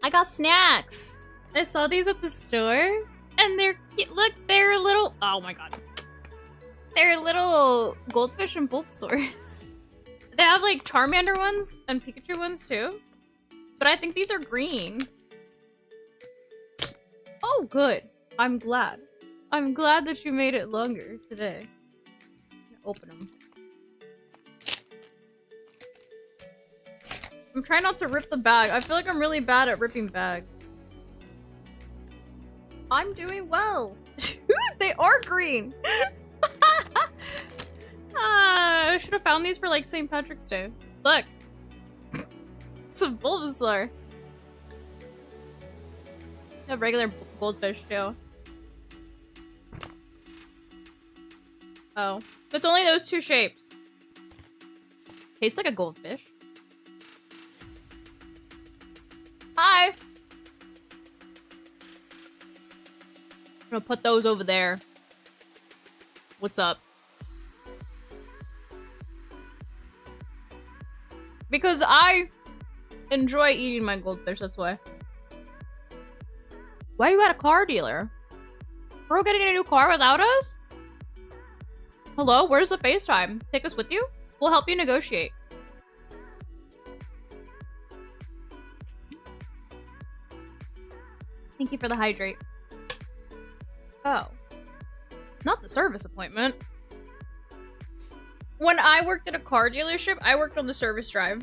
I got snacks. I saw these at the store, and they're cute. Look, they're little. Oh my god, they're little goldfish and Bulbasaurs. They have like Charmander ones and Pikachu ones too, but I think these are green. Oh, good. I'm glad. I'm glad that you made it longer today. Open them. I'm trying not to rip the bag. I feel like I'm really bad at ripping bags. I'm doing well. They are green. I should have found these for like St. Patrick's Day. Look. It's a Bulbasaur. A regular goldfish too. Oh. It's only those two shapes. Tastes like a goldfish. Hi! I'm gonna put those over there. What's up? Because I enjoy eating my goldfish, that's why. Why are you at a car dealer? Bro, getting a new car without us? Hello, where's the FaceTime? Take us with you? We'll help you negotiate. Thank you for the hydrate. Oh. Not the service appointment. When I worked at a car dealership, I worked on the service drive.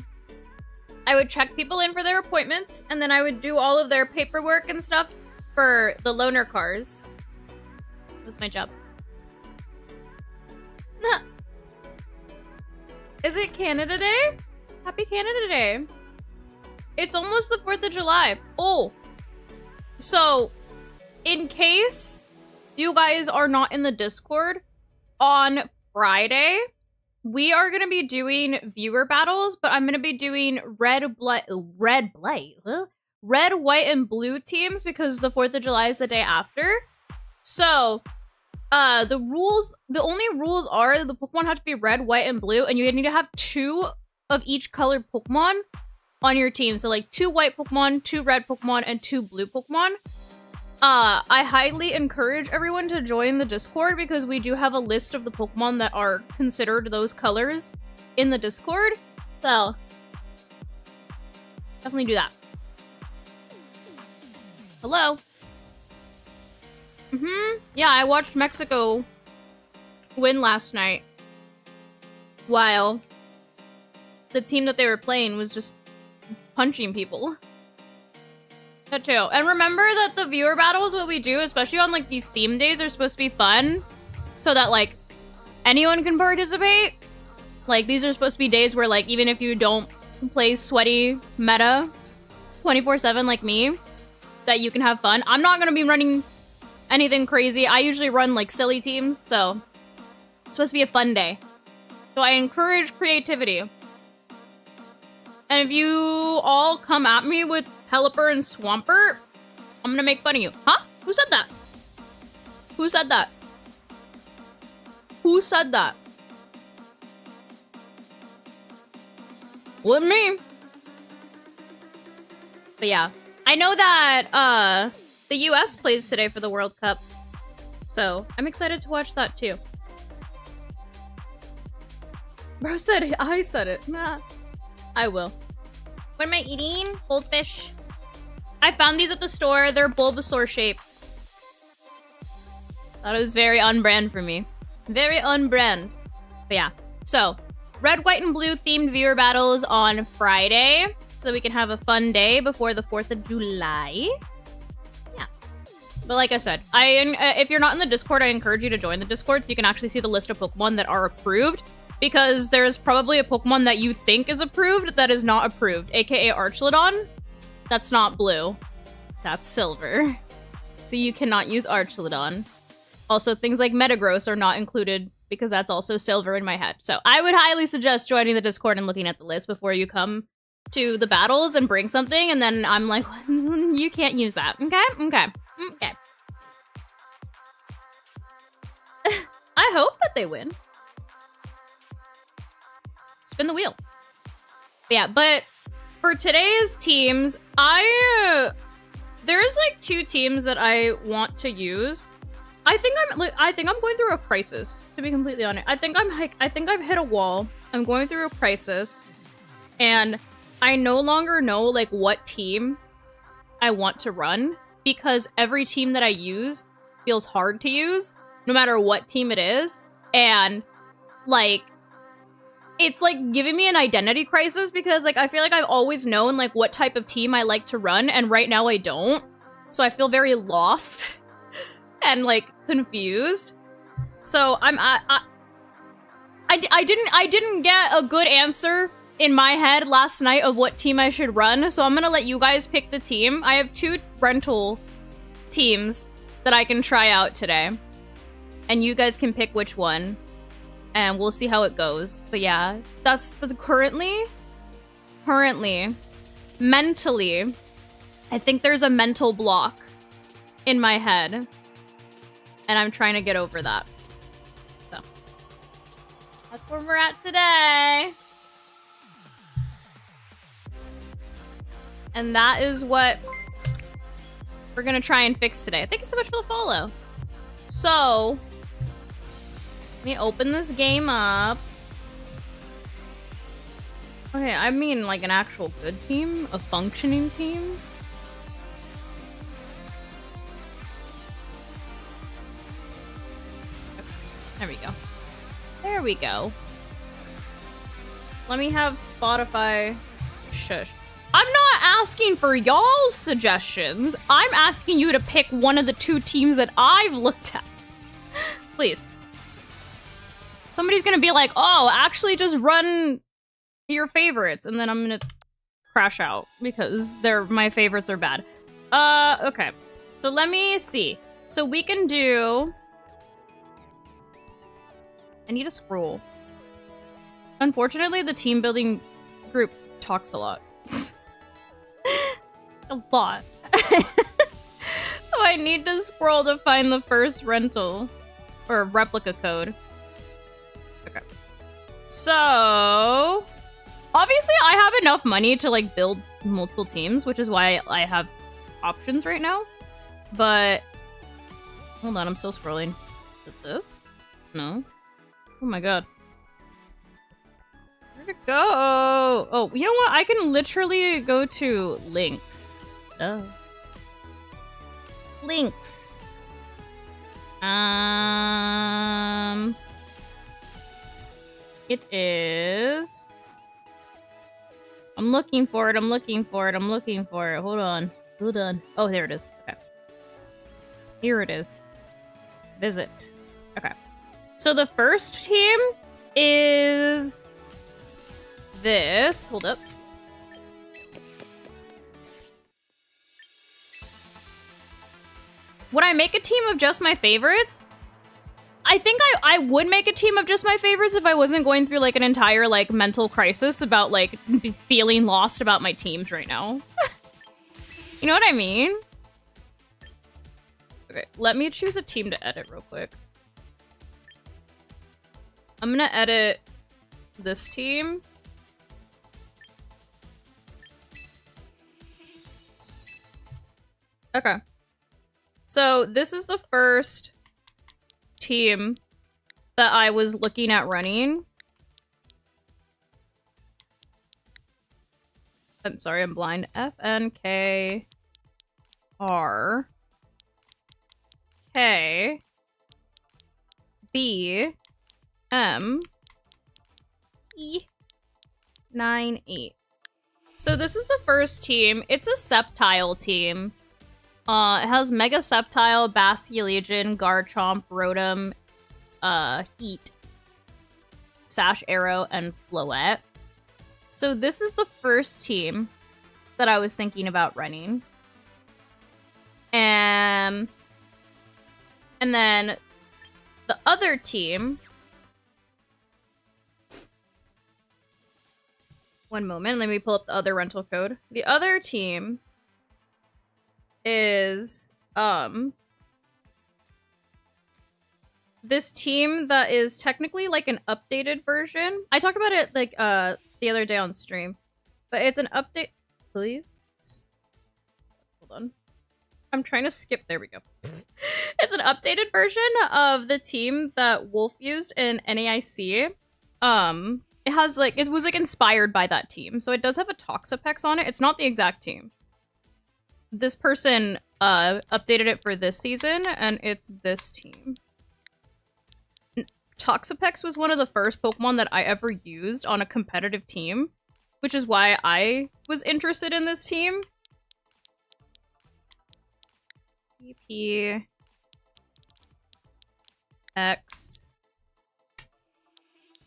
I would check people in for their appointments, and then I would do all of their paperwork and stuff for the loaner cars. That was my job. Is it Canada Day? Happy Canada Day. It's almost the 4th of July. Oh. So, in case you guys are not in the Discord, on Friday, we are going to be doing viewer battles, but I'm going to be doing red, white, and blue teams because the 4th of July is the day after. So, the only rules are the Pokemon have to be red, white, and blue, and you need to have 2 of each colored Pokemon on your team. So like 2 white Pokemon, 2 red Pokemon, and 2 blue Pokemon. I highly encourage everyone to join the Discord because we do have a list of the Pokemon that are considered those colors in the Discord. So, definitely do that. Hello. Yeah, I watched Mexico win last night while the team that they were playing was just punching people. That too. And remember that the viewer battles, what we do, especially on like these theme days, are supposed to be fun so that like anyone can participate. Like these are supposed to be days where like even if you don't play sweaty meta 24/7 like me, that you can have fun. I'm not gonna be running anything crazy. I usually run like silly teams, so it's supposed to be a fun day. So I encourage creativity. And if you all come at me with Pelipper and Swampert, I'm gonna make fun of you. Huh? Who said that? Who said that? Who said that? Wasn't me. But yeah. I know that the US plays today for the World Cup. So I'm excited to watch that too. Bro said it. I said it. Nah. I will. What am I eating? Goldfish. I found these at the store. They're Bulbasaur shaped. That was very on-brand for me. Very on-brand. But yeah. So, red, white, and blue themed viewer battles on Friday. So that we can have a fun day before the 4th of July. Yeah. But like I said, if you're not in the Discord, I encourage you to join the Discord so you can actually see the list of Pokemon that are approved. Because there's probably a Pokemon that you think is approved that is not approved, aka Archlodon. That's not blue. That's silver. So you cannot use Archlodon. Also, things like Metagross are not included because that's also silver in my head. So I would highly suggest joining the Discord and looking at the list before you come to the battles and bring something, and then I'm like, you can't use that. Okay? Okay. Okay. I hope that they win. Spin the wheel. But yeah, but for today's teams, There's like 2 teams that I want to use. I think I'm going through a crisis, to be completely honest. I think I've hit a wall. I'm going through a crisis, and I no longer know like what team I want to run, because every team that I use feels hard to use, no matter what team it is. And like, it's like giving me an identity crisis, because like I feel like I've always known like what type of team I like to run, and right now I don't. So I feel very lost and like confused. So I didn't get a good answer in my head last night of what team I should run, so I'm gonna let you guys pick the team. I have 2 rental teams that I can try out today, and you guys can pick which one, and we'll see how it goes. But yeah, that's the currently, mentally, I think there's a mental block in my head, and I'm trying to get over that. So that's where we're at today. And that is what we're gonna try and fix today. Thank you so much for the follow. So, let me open this game up. Okay, I mean like an actual good team, a functioning team. Okay, there we go. There we go. Let me have Spotify. Shush. I'm not asking for y'all's suggestions. I'm asking you to pick one of the 2 teams that I've looked at. Please. Somebody's gonna be like, oh, actually just run your favorites, and then I'm gonna crash out because my favorites are bad. Okay. So let me see. So we can do... I need a scroll. Unfortunately, the team building group talks a lot. A lot. So I need to scroll to find the first rental or replica code. Okay. So obviously I have enough money to like build multiple teams, which is why I have options right now. But hold on, I'm still scrolling. Is it this? No. Oh my god. Where'd it go? Oh, you know what? I can literally go to links. Oh. Links. It is... I'm looking for it. Hold on. Oh, there it is. Okay. Here it is. Visit. Okay. So the first team is... this. Hold up. Would I make a team of just my favorites? I think I would make a team of just my favorites if I wasn't going through like an entire like mental crisis about like feeling lost about my teams right now. You know what I mean? Okay, let me choose a team to edit real quick. I'm gonna edit this team. Okay. So this is the first team that I was looking at running. I'm sorry, I'm blind. FNK R K B M E 98. So this is the first team. It's a Sceptile team. It has Mega Sceptile, Basculegion, Garchomp, Rotom, Heat, Sash Arrow, and Floette. So this is the first team that I was thinking about running. And then the other team... One moment, let me pull up the other rental code. The other team is this team that is technically like an updated version. I talked about it like the other day on stream, but it's an update. Please Hold on. I'm trying to skip. There we go. It's an updated version of the team that Wolf used in NAIC. It has like, it was like inspired by that team. So it does have a Toxapex on it. It's not the exact team. This person updated it for this season, and it's this team. Toxapex was one of the first Pokemon that I ever used on a competitive team, which is why I was interested in this team. PP X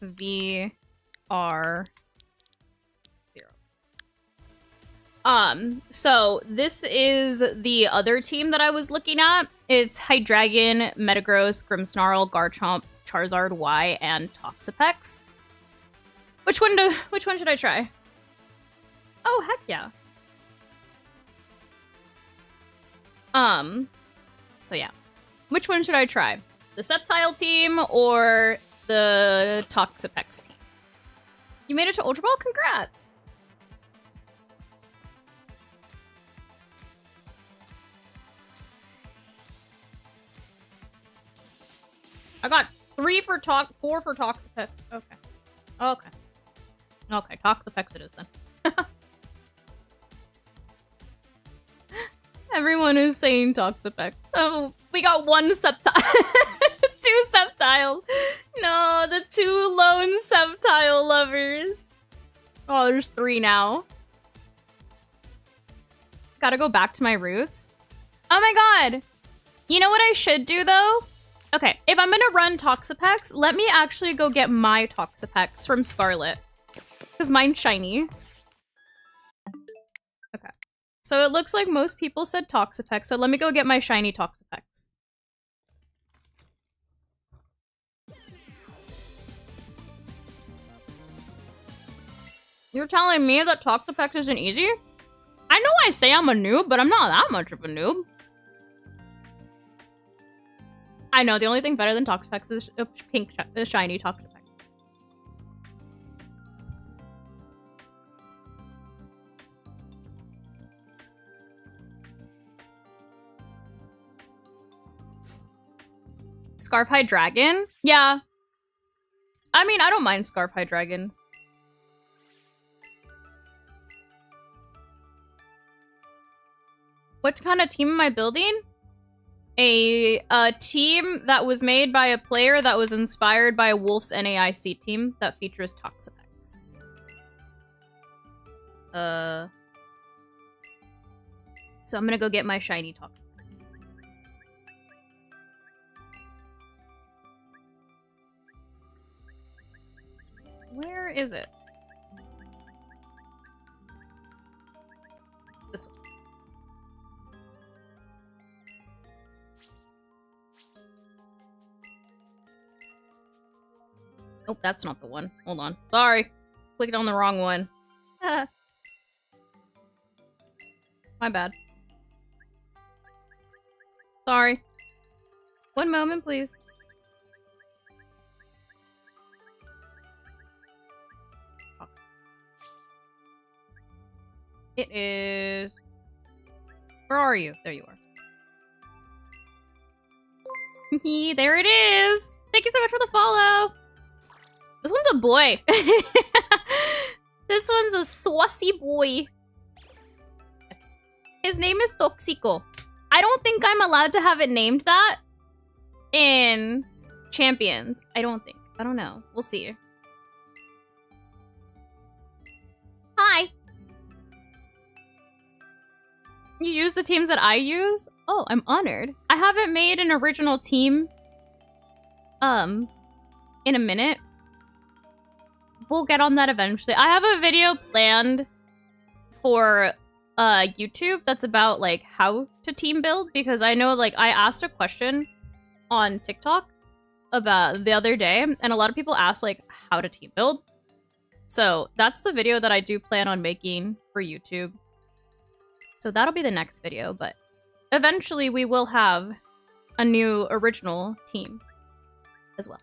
V R 0. So this is the other team that I was looking at. It's Hydreigon, Metagross, Grimmsnarl, Garchomp, Charizard Y, and Toxapex. Which one should I try? Oh, heck yeah. So yeah. Which one should I try? The Sceptile team or the Toxapex team? You made it to Ultra Ball? Congrats! I got 4 for Toxapex. Okay. Okay. Okay, Toxapex it is then. Everyone is saying Toxapex. Oh, we got 1 Sceptile. 2 Sceptile. No, the 2 lone Sceptile lovers. Oh, there's 3 now. Gotta go back to my roots. Oh my god. You know what I should do, though? Okay, if I'm gonna run Toxapex, let me actually go get my Toxapex from Scarlet. Because mine's shiny. Okay. So it looks like most people said Toxapex, so let me go get my shiny Toxapex. You're telling me that Toxapex isn't easy? I know I say I'm a noob, but I'm not that much of a noob. I know, the only thing better than Toxapex is a pink, shiny Toxapex. Scarf Hydreigon? Yeah. I mean, I don't mind Scarf Hydreigon. What kind of team am I building? A team that was made by a player that was inspired by Wolf's NAIC team that features Toxapex. So I'm gonna go get my shiny Toxapex. Where is it? This one. Oh, that's not the one. Hold on. Sorry. Clicked on the wrong one. My bad. Sorry. One moment, please. It is... Where are you? There you are. There it is! Thank you so much for the follow! This one's a boy. This one's a saucy boy. His name is Toxico. I don't think I'm allowed to have it named that in Champions. I don't think. I don't know. We'll see. Hi. You use the teams that I use? Oh, I'm honored. I haven't made an original team in a minute. We'll get on that eventually. I have a video planned for YouTube that's about like how to team build, because I know like I asked a question on TikTok about the other day, and a lot of people asked like how to team build. So that's the video that I do plan on making for YouTube. So that'll be the next video, but eventually we will have a new original team as well.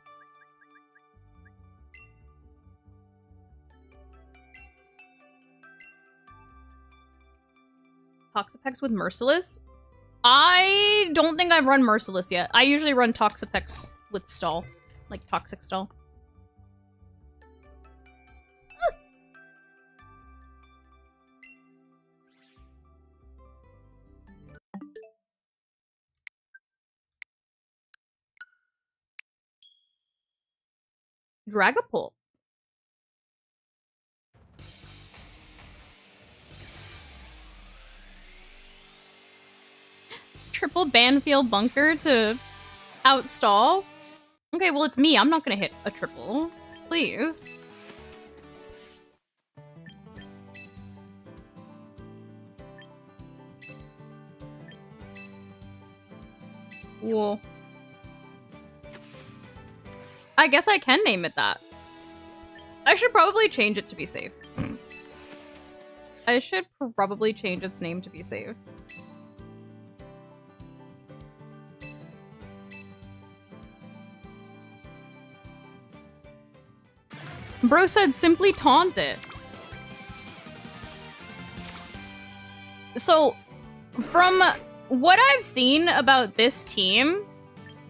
Toxapex with Merciless? I don't think I've run Merciless yet. I usually run Toxapex with Stall. Like Toxic Stall. Dragapult. Triple Banfield Bunker to outstall? Okay, well, it's me. I'm not gonna hit a triple. Please. Whoa. I guess I can name it that. I should probably change it to be safe. I should probably change its name to be safe. Bro said simply taunt it. So, from what I've seen about this team,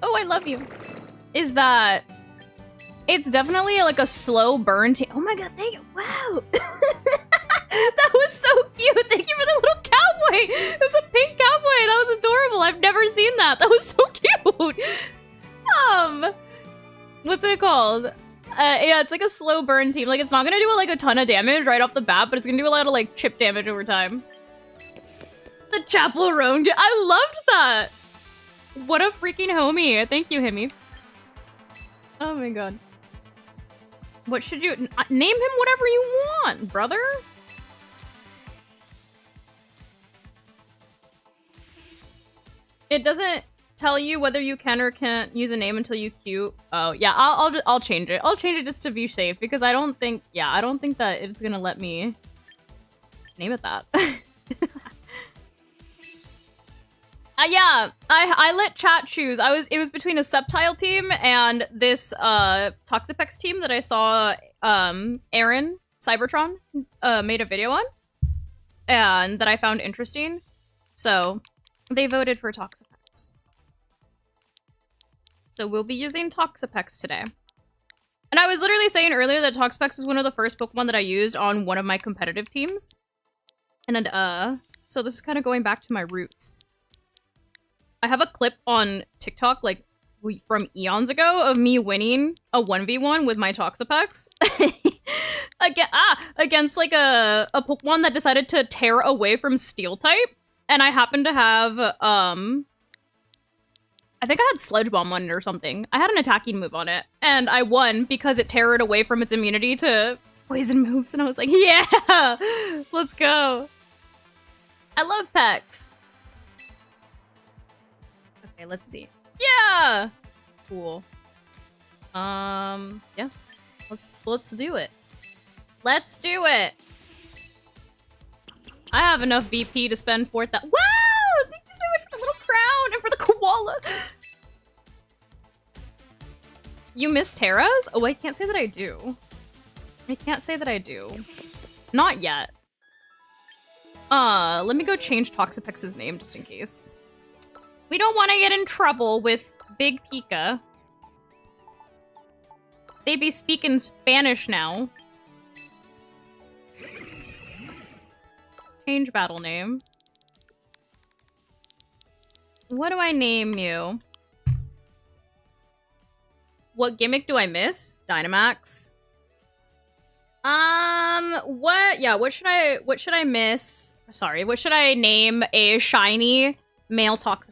oh, I love you, is that it's definitely like a slow burn team. Oh my god, thank you. Wow. That was so cute. Thank you for the little cowboy. It was a pink cowboy. That was adorable. I've never seen that. That was so cute. What's it called? Yeah, it's like a slow burn team. Like, it's not gonna do like a ton of damage right off the bat, but it's gonna do a lot of like chip damage over time. The Chapel Roan. I loved that. What a freaking homie. Thank you, Himmy. Oh my god. What should you name him? Whatever you want, brother. It doesn't tell you whether you can or can't use a name until you queue. Oh yeah, I'll change it. I'll change it just to be safe because I don't think that it's gonna let me name it that. Yeah, I let chat choose. It was between a Sceptile team and this Toxapex team that I saw Aaron Cybertron made a video on and that I found interesting. So they voted for Toxapex. So we'll be using Toxapex today. And I was literally saying earlier that Toxapex was one of the first Pokemon that I used on one of my competitive teams. And so this is kind of going back to my roots. I have a clip on TikTok, like, from eons ago of me winning a 1v1 with my Toxapex. Against, like, a Pokemon that decided to tear away from Steel-type. And I happened to have, I think I had Sledge Bomb on it or something. I had an attacking move on it. And I won because it teared away from its immunity to poison moves. And I was like, yeah! Let's go. I love Pex. Okay, let's see. Yeah! Cool. Yeah. Let's do it. Let's do it! I have enough VP to spend 4,000. Wow! Thank you so much for the little crown and for the koala! You miss Terras? Oh, I can't say that I do. I can't say that I do. Not yet. Let me go change Toxapex's name just in case. We don't want to get in trouble with Big Pika. They be speaking Spanish now. Change battle name. What do I name you? What gimmick do I miss? Dynamax. What should I miss? Sorry, what should I name a shiny male Toxapex?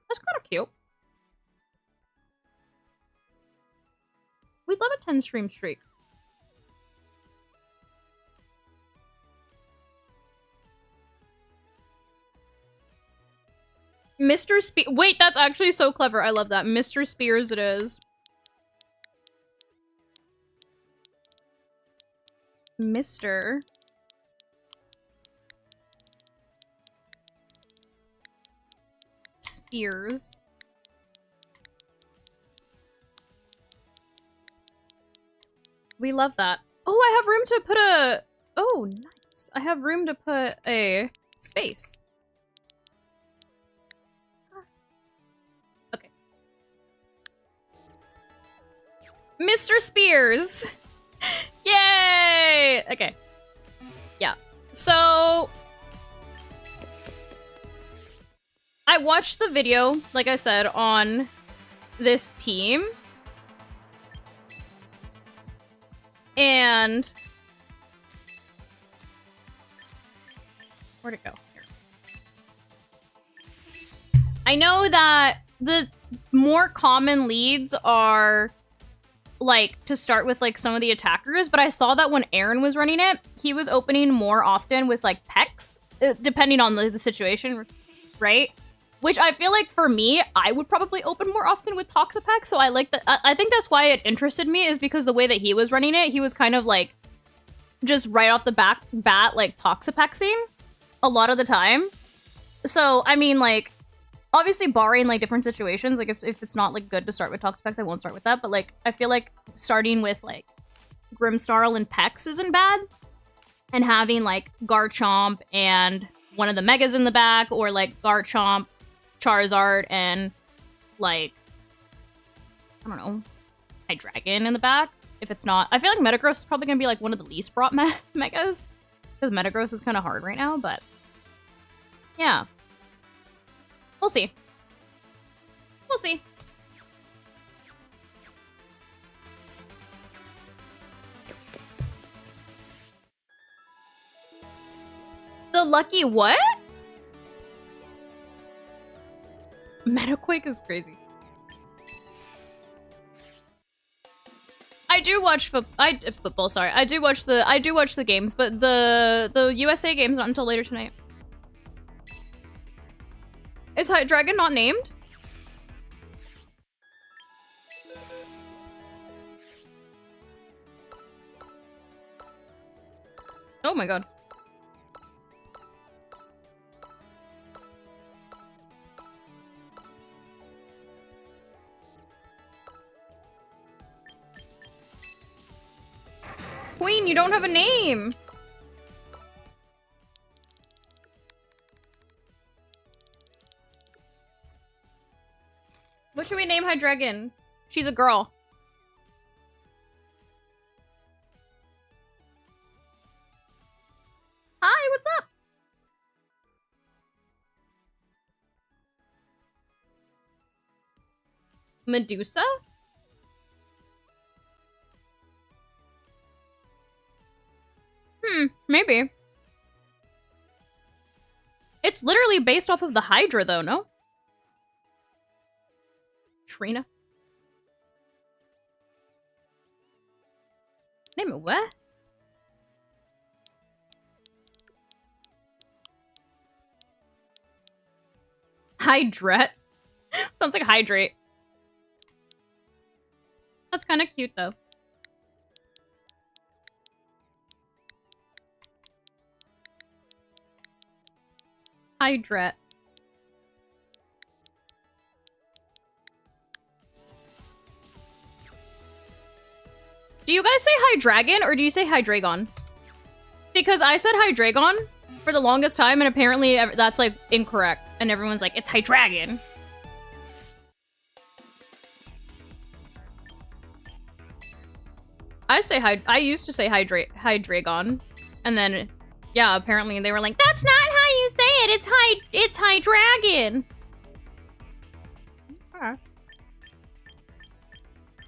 That's kind of cute. We'd love a 10 stream streak. Mr. Wait, that's actually so clever. I love that. Mr. Spears it is. Mr. Spears. We love that. Oh, I have room to put a... Oh, nice. I have room to put a space. Okay. Mr. Spears! Yay! Okay. Yeah. So... I watched the video, like I said, on this team. And... Where'd it go? Here. I know that the more common leads are, like, to start with, like, some of the attackers, but I saw that when Aaron was running it, he was opening more often with, like, Pex, depending on the situation, right? Which I feel like, for me, I would probably open more often with Toxapex, so I like that. I think that's why it interested me, is because the way that he was running it, he was kind of, like, just right off the bat, like, Toxapexing a lot of the time. So, I mean, like, obviously barring, like, different situations, like, if it's not, like, good to start with Toxapex, I won't start with that, but, like, I feel like starting with, like, Grimmsnarl and Pex isn't bad, and having, like, Garchomp and one of the Megas in the back, or, like, Garchomp, Charizard, and, like, I don't know, Hydreigon in the back. If it's not, I feel like Metagross is probably gonna be, like, one of the least brought Megas, because Metagross is kind of hard right now, but yeah. We'll see. We'll see. The lucky what? Metaquake is crazy. I do watch football. Sorry, I do watch the games, but the USA game's not until later tonight. Is Hydreigon not named? Oh my god. Queen, you don't have a name! What should we name Hydreigon? She's a girl. Hi, what's up? Medusa? Maybe. It's literally based off of the Hydra, though, no? Trina? Name it what? Hydret? Sounds like hydrate. That's kind of cute, though. Hydret. Do you guys say Hydreigon or do you say Hydreigon? Because I said Hydreigon for the longest time and apparently that's like incorrect. And everyone's like, it's Hydreigon. I used to say Hydreigon. And then, yeah, apparently they were like, that's not how you say it. It's Hydreigon.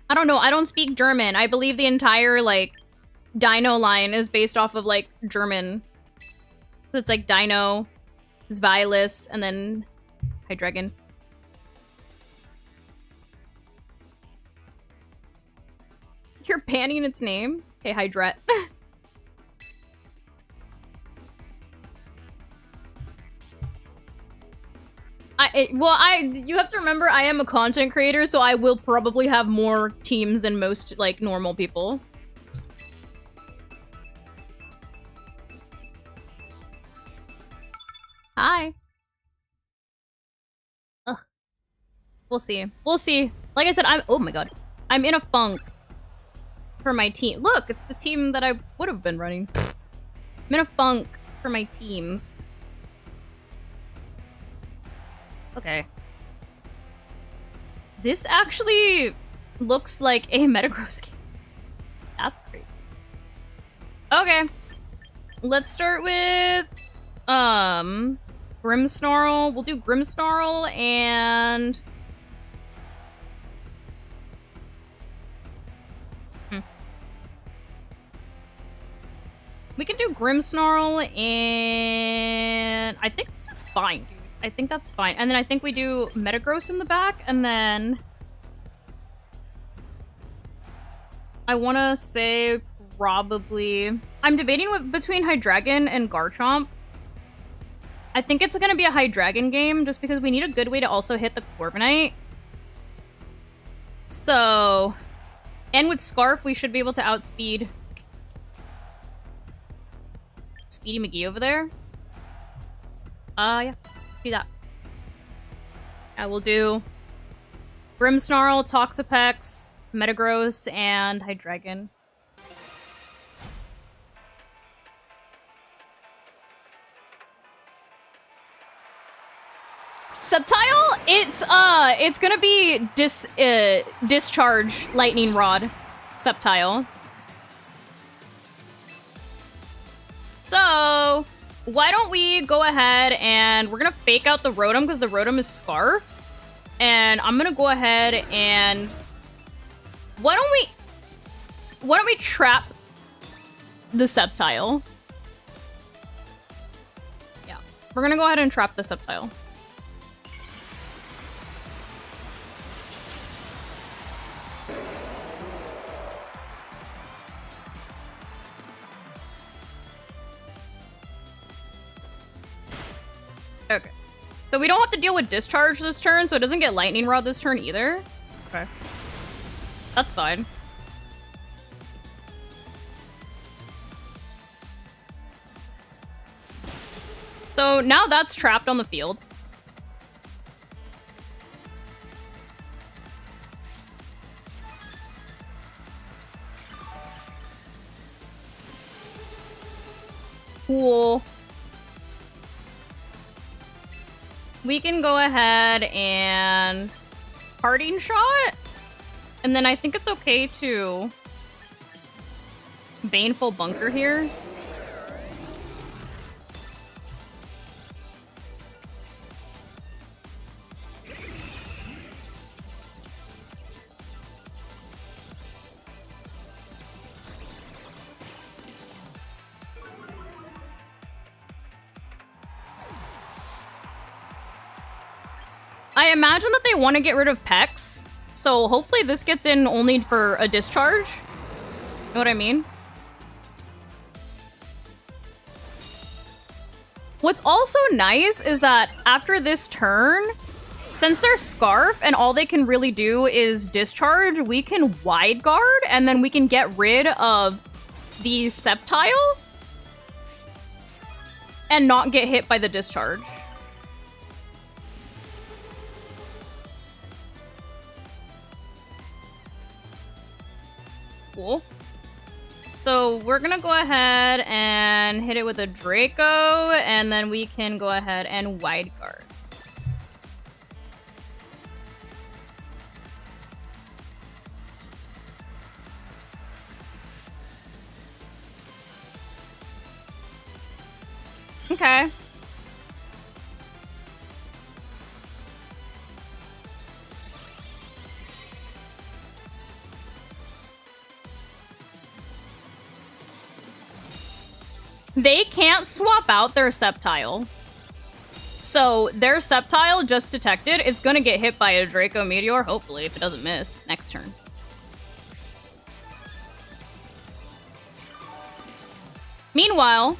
I don't know. I don't speak German. I believe the entire, like, Dino line is based off of, like, German. It's like Dino, Zweilis, and then Hydreigon. You're banning its name? Okay, Hydret. You have to remember I am a content creator, so I will probably have more teams than most, like, normal people. Hi. Ugh. We'll see. We'll see. Like I said, oh my god. I'm in a funk for my team. Look, it's the team that I would have been running. I'm in a funk for my teams. Okay. This actually looks like a Metagross game. That's crazy. Okay. Let's start with Grimmsnarl. We'll do Grimmsnarl and we can do Grimmsnarl and I think this is fine, dude. I think that's fine. And then I think we do Metagross in the back, and then I want to say probably... I'm debating between Hydreigon and Garchomp. I think it's going to be a Hydreigon game, just because we need a good way to also hit the Corviknight. So... And with Scarf, we should be able to outspeed Speedy McGee over there. Yeah. Do that. I will do Grimmsnarl, Toxapex, Metagross, and Hydreigon. Subtile, it's gonna be Discharge Lightning Rod Subtile. So, why don't we go ahead and we're gonna fake out the Rotom because the Rotom is Scarf. And I'm gonna go ahead and why don't we trap the Sceptile? Yeah. We're gonna go ahead and trap the Sceptile. Okay. So we don't have to deal with Discharge this turn, so it doesn't get Lightning Rod this turn either. Okay. That's fine. So now that's trapped on the field. Cool. We can go ahead and Parting Shot. And then I think it's okay to Baneful Bunker here. I imagine that they want to get rid of Pex, so hopefully this gets in only for a Discharge. Know what I mean? What's also nice is that after this turn, since they're Scarf and all they can really do is Discharge, we can Wide Guard and then we can get rid of the Sceptile and not get hit by the Discharge. Cool. So we're gonna go ahead and hit it with a Draco, and then we can go ahead and Wide Guard. Okay. They can't swap out their Sceptile. So their Sceptile just detected. It's gonna get hit by a Draco Meteor, hopefully, if it doesn't miss next turn. Meanwhile,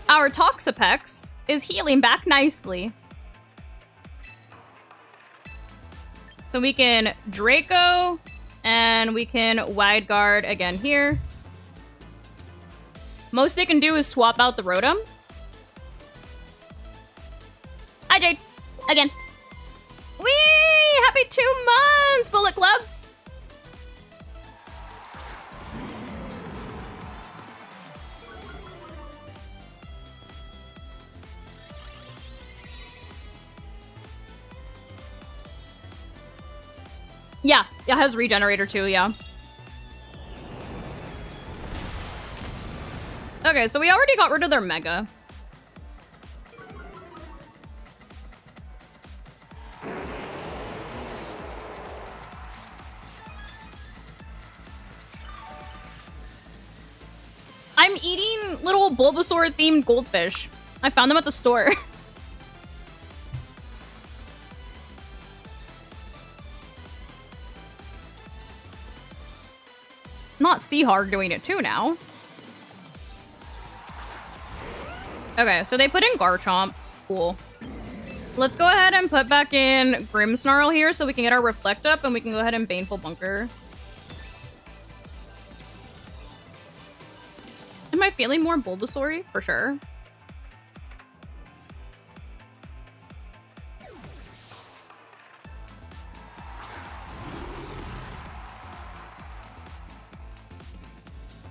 our Toxapex is healing back nicely. So we can Draco, and we can Wide Guard again here. Most they can do is swap out the Rotom. Hi, Jade. Again. Whee! Happy 2 months, Bullet Club! Yeah, it has regenerator too, yeah. Okay, so we already got rid of their Mega. I'm eating little Bulbasaur-themed goldfish. I found them at the store. Not Seahawk doing it too now. Okay, so they put in Garchomp. Cool. Let's go ahead and put back in Grimmsnarl here so we can get our Reflect up and we can go ahead and Baneful Bunker. Am I feeling more Bulbasaur-y? For sure.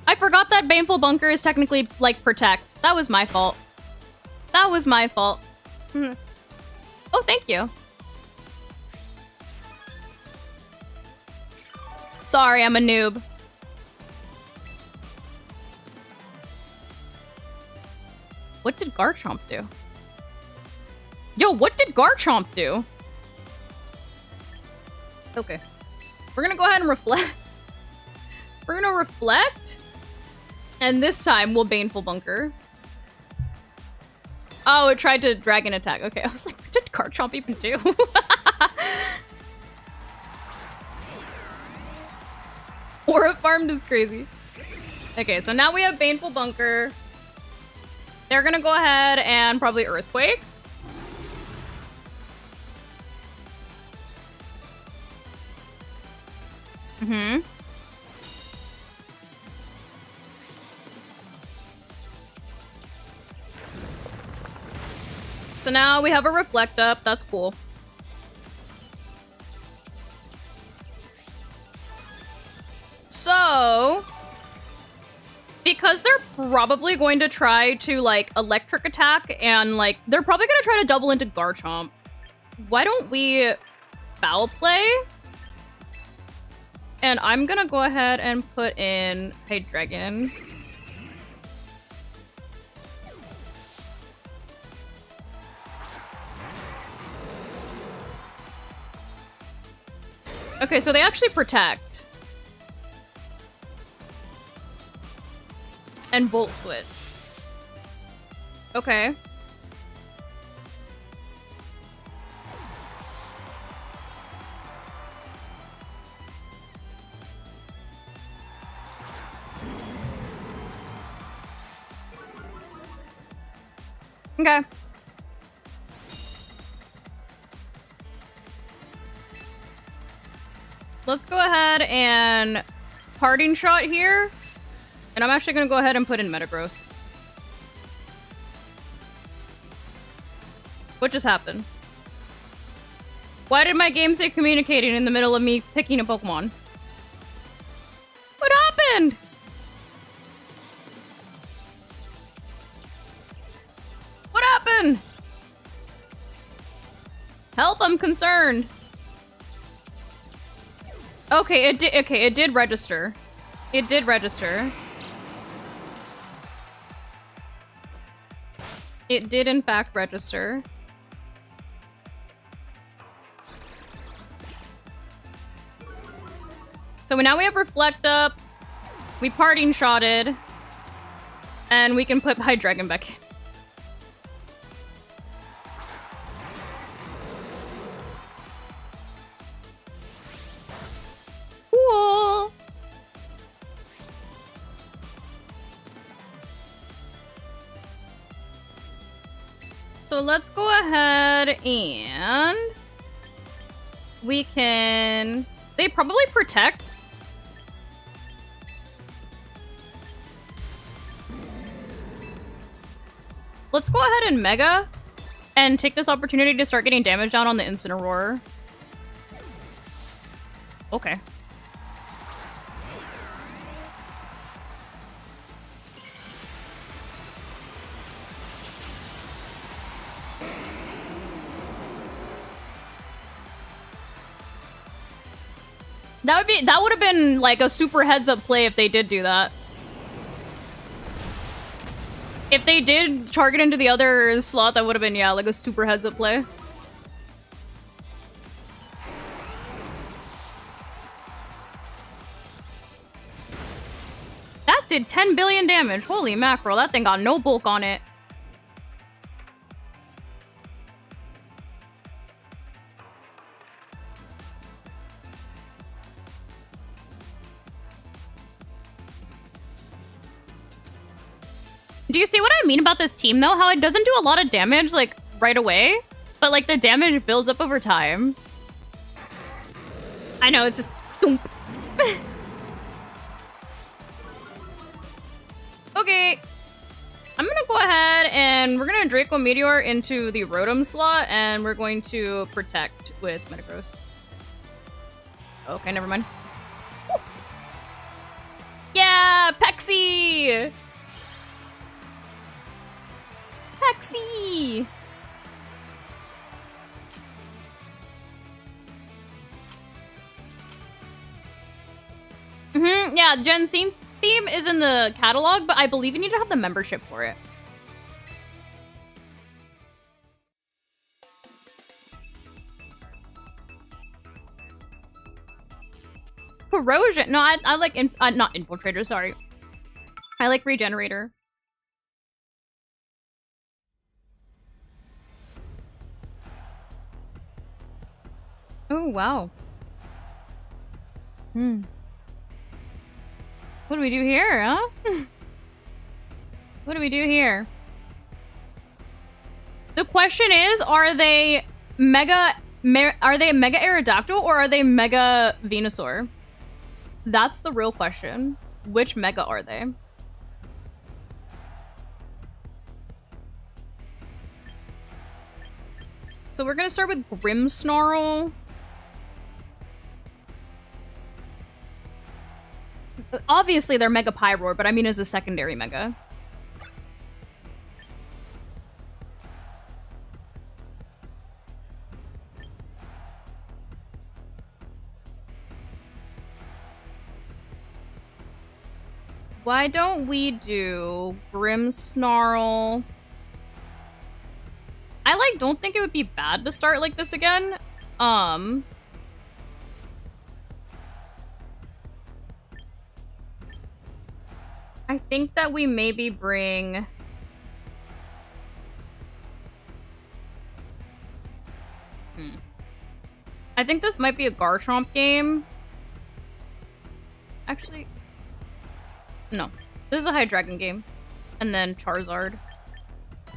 I forgot that Baneful Bunker is technically, like, Protect. That was my fault. That was my fault. Oh, thank you. Sorry, I'm a noob. What did Garchomp do? Yo, what did Garchomp do? Okay. We're gonna go ahead and reflect. We're gonna reflect. And this time, we'll Baneful Bunker. Oh, it tried to Dragon Attack. Okay, I was like, what did Garchomp even do? Aura farmed is crazy. Okay, so now we have Baneful Bunker. They're gonna go ahead and probably Earthquake. So now we have a Reflect up. That's cool. So, because they're probably going to try to, like, Electric Attack and, like, they're probably going to try to double into Garchomp. Why don't we Foul Play? And I'm going to go ahead and put in Hydreigon. Okay, so they actually Protect. And Volt Switch. Okay. Okay. Let's go ahead and Parting Shot here. And I'm actually going to go ahead and put in Metagross. What just happened? Why did my game say communicating in the middle of me picking a Pokemon? What happened? What happened? Help, I'm concerned. Okay, it did register. It did register. It did in fact register. So now we have Reflect up. We Parting Shotted. And we can put Hydreigon back in. Cool. So let's go ahead and we can... They probably Protect. Let's go ahead and Mega and take this opportunity to start getting damage down on the Incineroar. Okay. That would have been like a super heads up play if they did do that. If they did target into the other slot, that would have been, yeah, like a super heads up play. That did 10 billion damage. Holy mackerel, that thing got no bulk on it. Do you see what I mean about this team, though? How it doesn't do a lot of damage, like, right away, but, like, the damage builds up over time. I know, it's just... Okay. I'm gonna go ahead and we're gonna Draco Meteor into the Rotom slot, and we're going to protect with Metagross. Okay, never mind. Woo. Yeah, Pexy! Pexy! Yeah, Jensen's theme is in the catalog, but I believe you need to have the membership for it. Corrosion. No, I like not Infiltrator, sorry. I like Regenerator. Oh, wow. What do we do here, huh? What do we do here? The question is, are they Mega Aerodactyl or are they Mega Venusaur? That's the real question. Which Mega are they? So we're gonna start with Grimmsnarl. Obviously, they're Mega Pyroar, but I mean as a secondary Mega. Why don't we do Grimmsnarl? I, don't think it would be bad to start like this again. I think that we maybe bring... I think this might be a Garchomp game. Actually... No. This is a Hydreigon game. And then Charizard.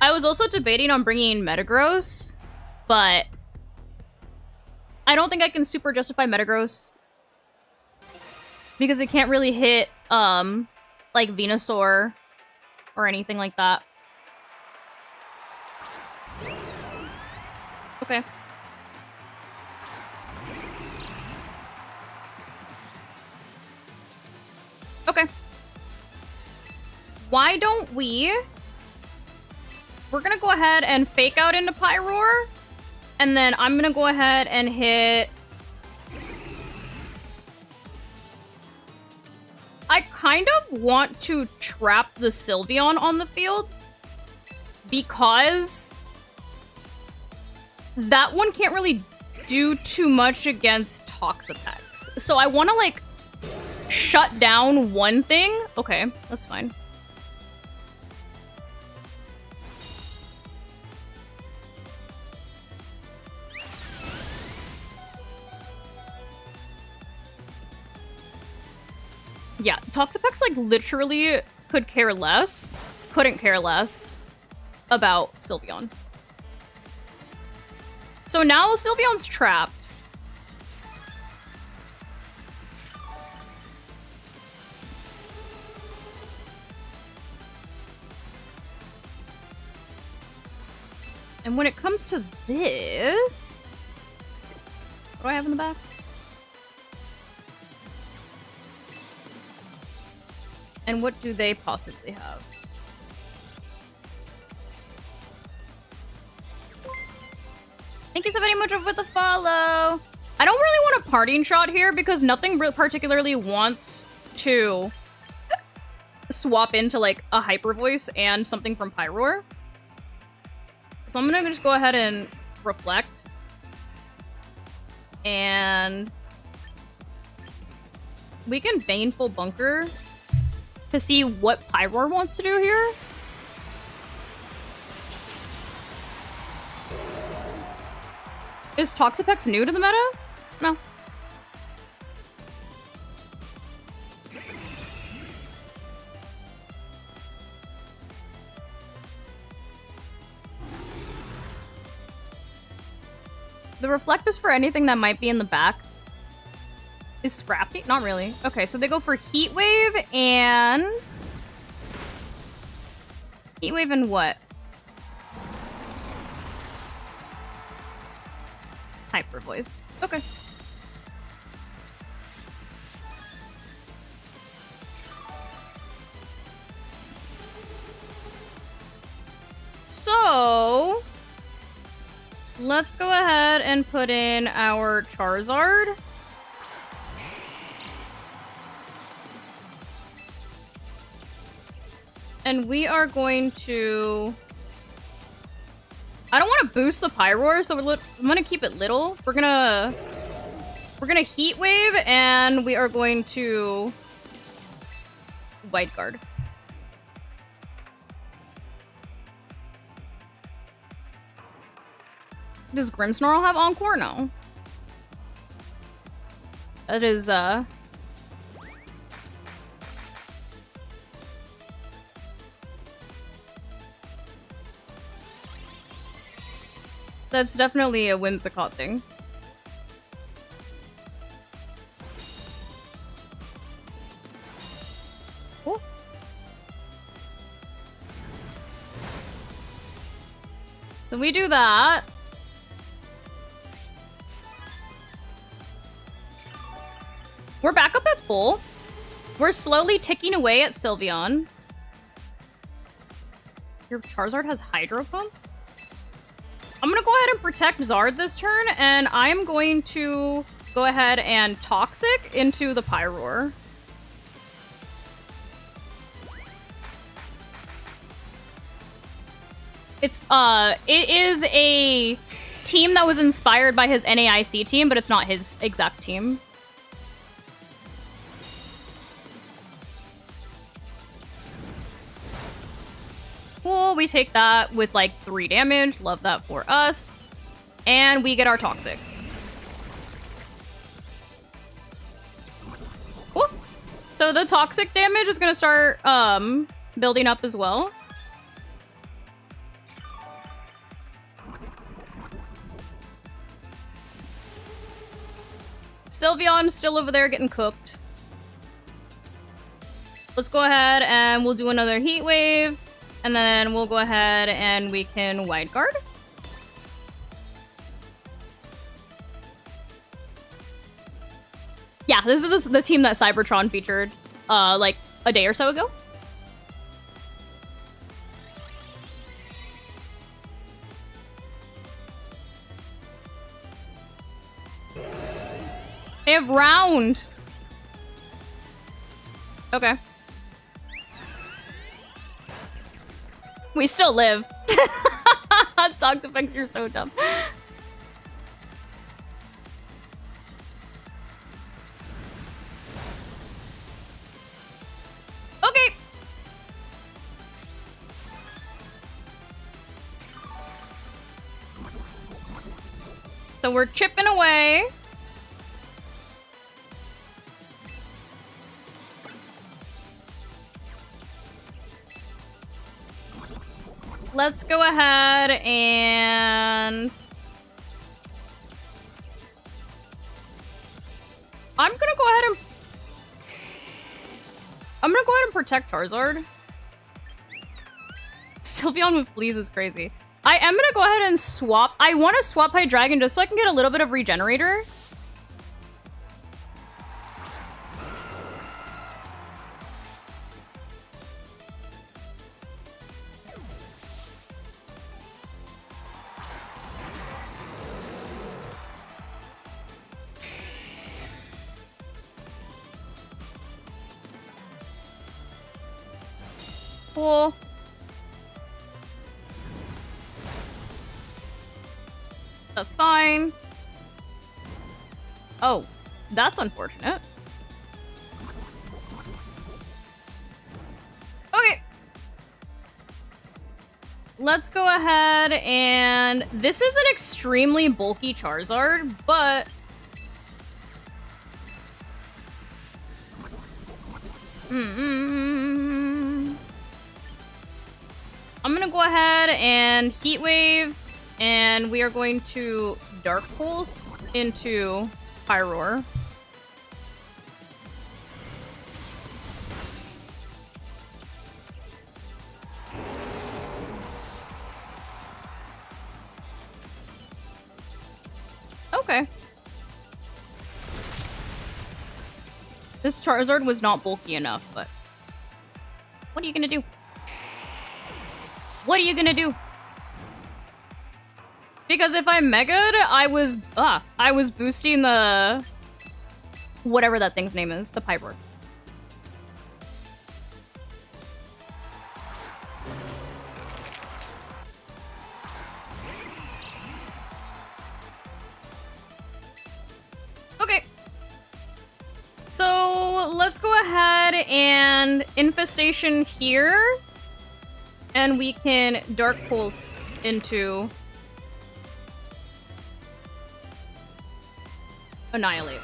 I was also debating on bringing Metagross, but... I don't think I can super justify Metagross. Because it can't really hit, like Venusaur or anything like that. Okay. Okay. Why don't we... We're gonna go ahead and fake out into Pyroar. And then I'm gonna go ahead and hit... I kind of want to trap the Sylveon on the field. Because... that one can't really do too much against Toxapex. So I want to, like, shut down one thing. Okay, that's fine. Yeah, Toxapex, like, literally couldn't care less about Sylveon. So now Sylveon's trapped. And when it comes to this... What do I have in the back? And what do they possibly have? Thank you so very much for the follow. I don't really want a parting shot here because nothing particularly wants to swap into like a hyper voice and something from Pyroar. So I'm gonna just go ahead and reflect. And we can Baneful Bunker to see what Pyroar wants to do here. Is Toxapex new to the meta? No. The reflect is for anything that might be in the back. Is Scrafty? Not really. Okay, so they go for Heat Wave and... Heat Wave and what? Hyper Voice. Okay. So... let's go ahead and put in our Charizard. And we are going to... I don't want to boost the Pyroar, so I'm going to keep it little. We're gonna Heat Wave, and we are going to White Guard. Does Grimmsnarl have Encore? No. That is, that's definitely a Whimsicott thing. Cool. So we do that. We're back up at full. We're slowly ticking away at Sylveon. Your Charizard has Hydro Pump? I'm gonna go ahead and protect Zard this turn, and I'm going to go ahead and Toxic into the Pyroar. It is a team that was inspired by his NAIC team, but it's not his exact team. Cool, we take that with like 3 damage. Love that for us. And we get our Toxic. Cool. So the Toxic damage is gonna start building up as well. Sylveon's still over there getting cooked. Let's go ahead and we'll do another Heat Wave. And then we'll go ahead and we can Wide Guard. Yeah, this is the team that Cybertron featured like a day or so ago. They have Round. Okay. We still live. Toxapex, you're so dumb. Okay. So we're chipping away. Let's go ahead and... I'm gonna go ahead and protect Charizard. Sylveon with Fleas is crazy. I am gonna go ahead and swap. I want to swap Hydreigon just so I can get a little bit of Regenerator. Cool. That's fine. Oh, that's unfortunate. Okay. Let's go ahead and... This is an extremely bulky Charizard, but... I'm gonna go ahead and Heat Wave, and we are going to Dark Pulse into Pyroar. Okay. This Charizard was not bulky enough, but... What are you gonna do? What are you gonna do? Because if I Mega'd, I was boosting the... Whatever that thing's name is, the Piper. Okay. So, let's go ahead and Infestation here. And we can Dark Pulse into... Annihilate.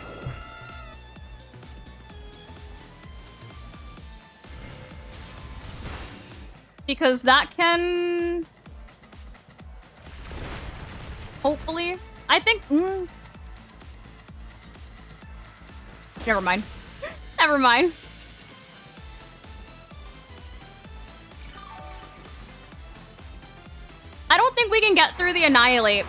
Because that can... Hopefully. I think... Never mind. Never mind. I don't think we can get through the Annihilate.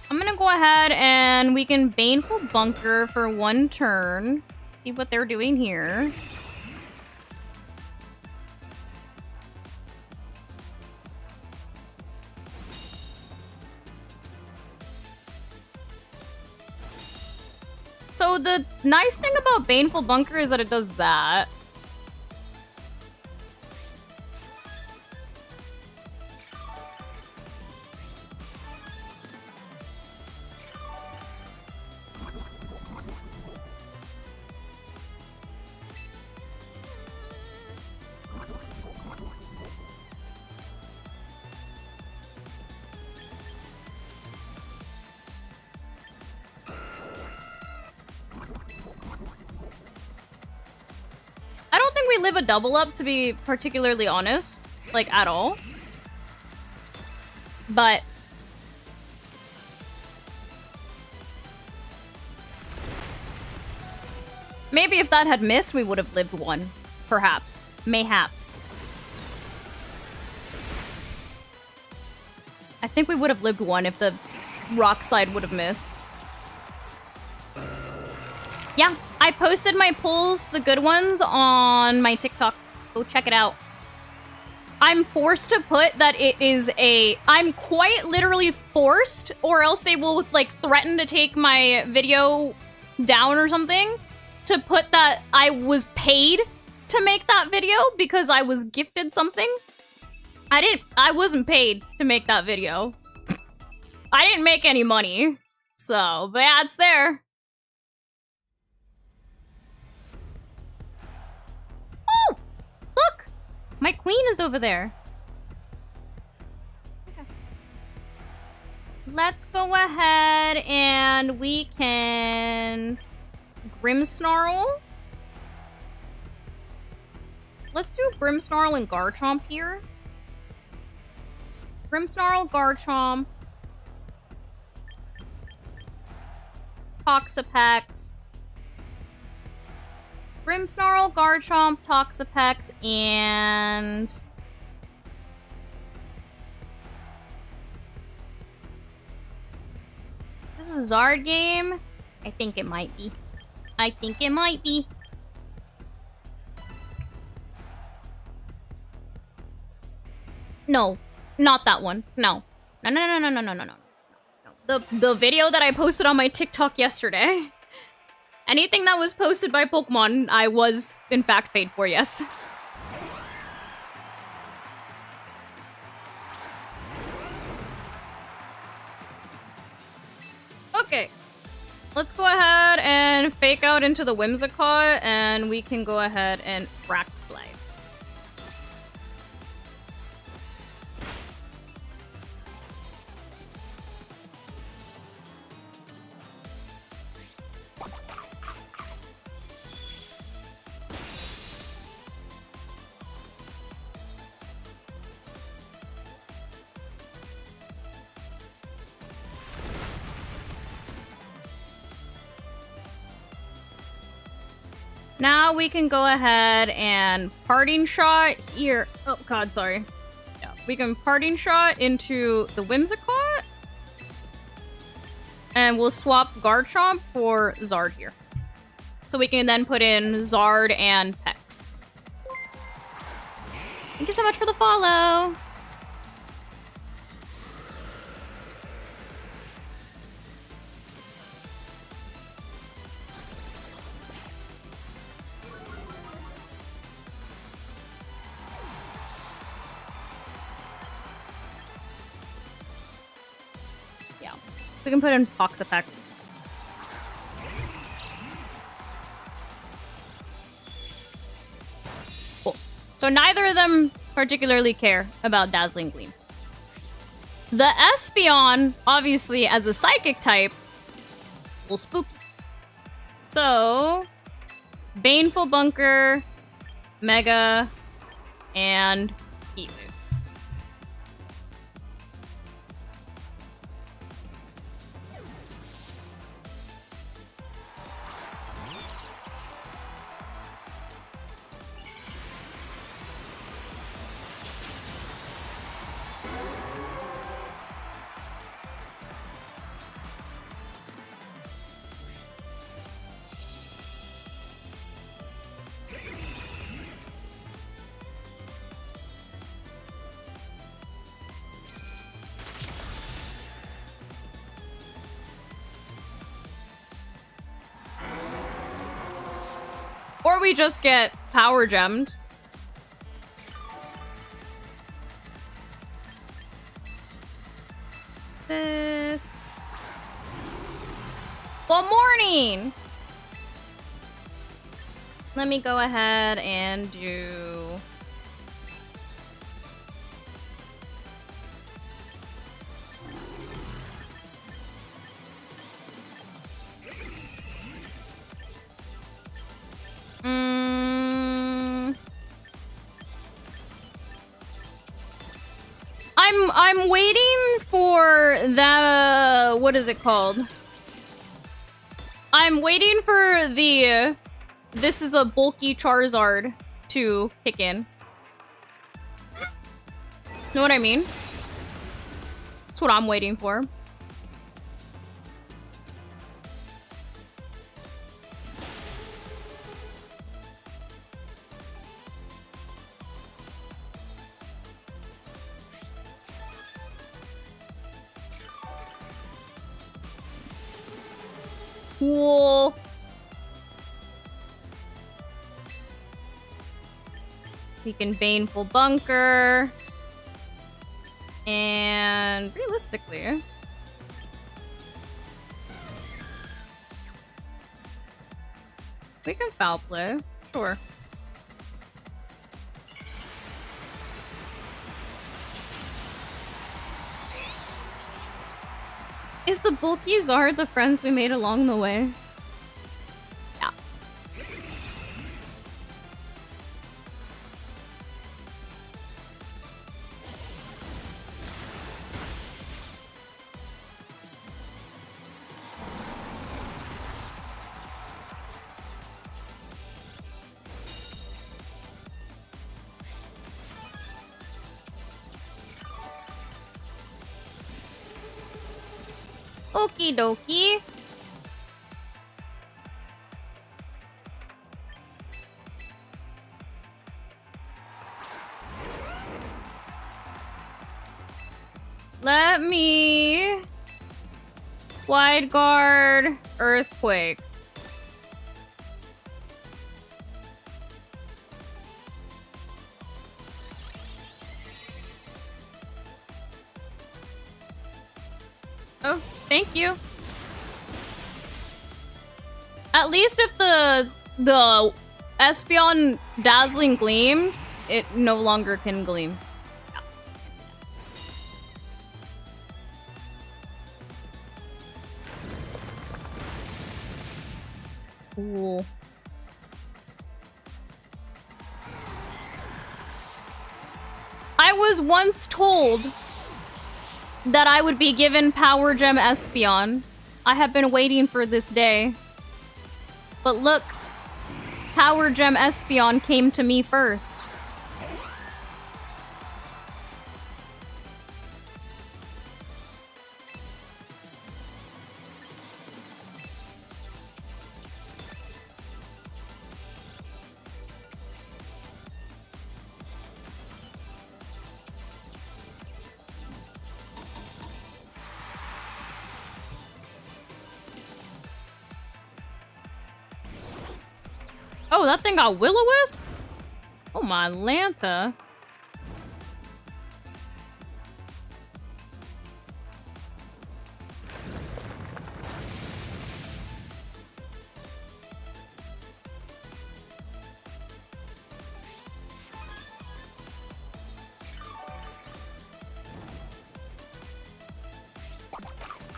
I'm gonna go ahead and we can Baneful Bunker for one turn. See what they're doing here. So the nice thing about Baneful Bunker is that it does that. We live a double up, to be particularly honest, like at all. But maybe if that had missed, we would have lived one. Perhaps. Mayhaps. I think we would have lived one if the rock slide would have missed. Yeah, I posted my pulls, the good ones, on my TikTok. Go check it out. I'm forced to put that it is a... I'm quite literally forced, or else they will, like, threaten to take my video down or something, to put that I was paid to make that video because I was gifted something. I wasn't paid to make that video. I didn't make any money. So, but yeah, it's there. Look! My queen is over there. Okay. Let's go ahead and we can... Grimmsnarl. Let's do Grimmsnarl and Garchomp here. Grimmsnarl, Garchomp. Toxapex. Grimmsnarl, Garchomp, Toxapex, and... This is a Zard game. I think it might be. I think it might be. No, not that one. No. No, no, no, no, no, no, no, no, no. The video that I posted on my TikTok yesterday. Anything that was posted by Pokemon, I was, in fact, paid for, yes. Okay. Let's go ahead and fake out into the Whimsicott, and we can go ahead and Rack Slide. Now we can go ahead and Parting Shot here. Oh god, sorry. Yeah, we can Parting Shot into the Whimsicott. And we'll swap Garchomp for Zard here. So we can then put in Zard and Pex. Thank you so much for the follow. We can put in Fox effects. Cool. So neither of them particularly care about Dazzling Gleam. The Espeon, obviously, as a psychic type, will spook you. So, Baneful Bunker, Mega, and Heat Move. Or we just get power gemmed. This. Good morning! Let me go ahead and do... I'm waiting for the... what is it called? I'm waiting for the... this is a bulky Charizard to kick in. Know what I mean? That's what I'm waiting for. Cool. We can Baneful Bunker. And realistically, we can Foul Play. Sure. Is the bulky Zard the friends we made along the way? Yeah. Okie dokie. Let me... Wide guard, earthquake. Oh, thank you. At least if the Espeon Dazzling Gleam, it no longer can gleam. Cool. I was once told that I would be given Power Gem Espeon. I have been waiting for this day. But look, Power Gem Espeon came to me first. Oh, that thing got Will-O-Wisp? Oh my Lanta.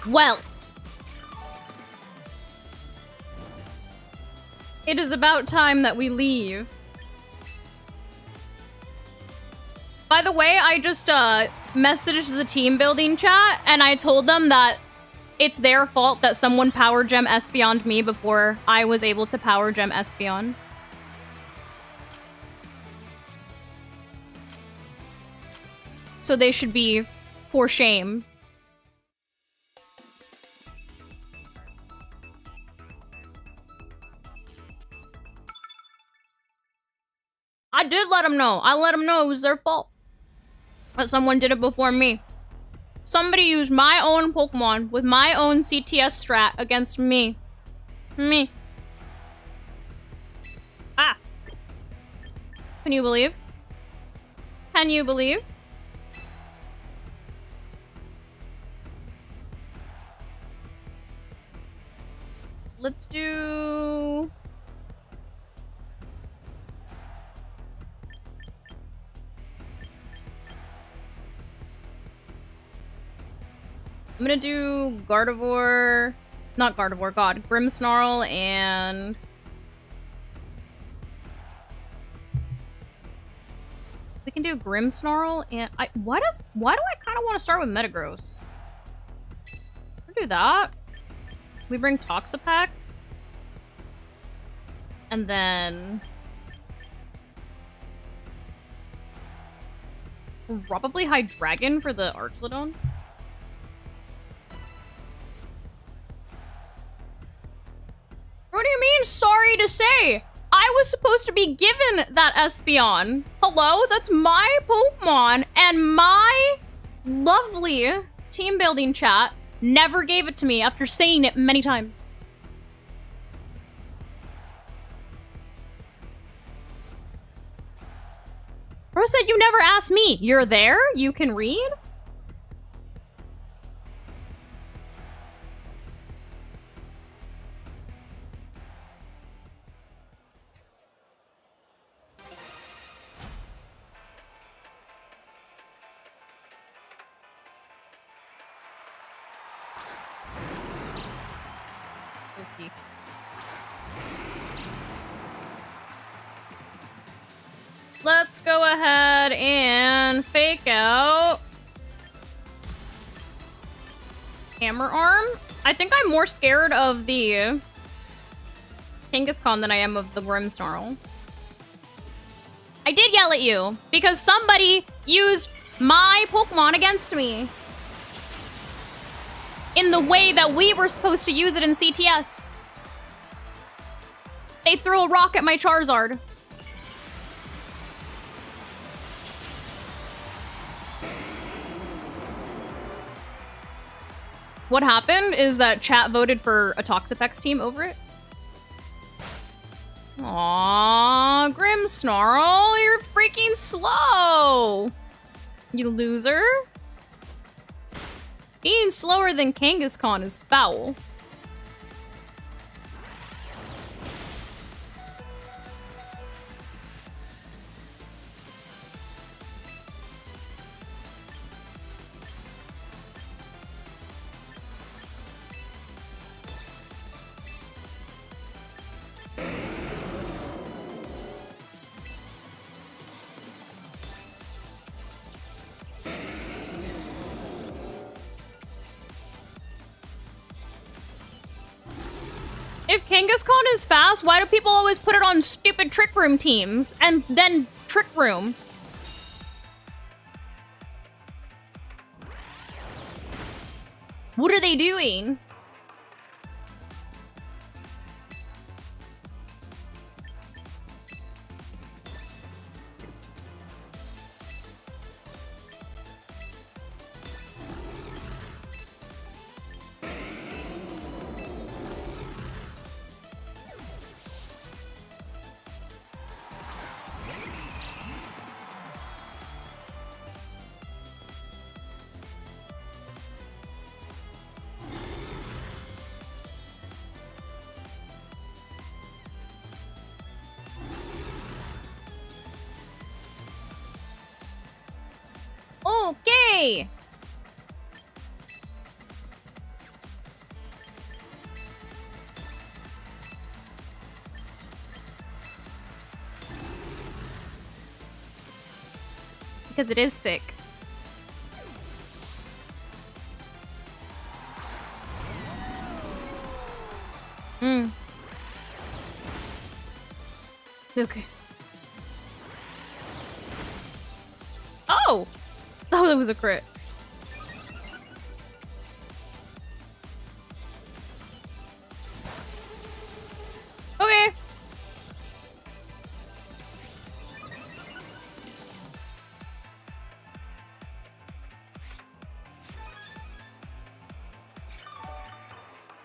Well. It is about time that we leave. By the way, I just messaged the team building chat and I told them that it's their fault that someone Power Gem Espeon'd me before I was able to Power Gem Espeon. So they should be for shame. I did let them know. I let them know it was their fault. That someone did it before me. Somebody used my own Pokemon with my own CTS strat against me. Me. Ah. Can you believe? Can you believe? Let's do... I'm gonna do Gardevoir, not Gardevoir, God, Grimmsnarl and... We can do Grimmsnarl and why do I kind of want to start with Metagross? We'll do that. We bring Toxapex. And then... Probably Hydreigon for the Archlodon. What do you mean, sorry to say? I was supposed to be given that Espeon. Hello? That's my Pokemon, and my lovely team building chat never gave it to me after saying it many times. Bro said you never asked me. You're there? You can read? Let's go ahead and fake out Hammer Arm. I think I'm more scared of the Kangaskhan than I am of the Grimmsnarl. I did yell at you because somebody used my Pokemon against me in the way that we were supposed to use it in CTS. They threw a rock at my Charizard. What happened is that chat voted for a Toxapex team over it. Aww, Grimmsnarl, you're freaking slow! You loser. Being slower than Kangaskhan is foul. If Kangaskhan is fast, why do people always put it on stupid Trick Room teams? And then Trick Room. What are they doing? Okay. Because it is sick. Okay. Oh! Oh, that was a crit. Okay.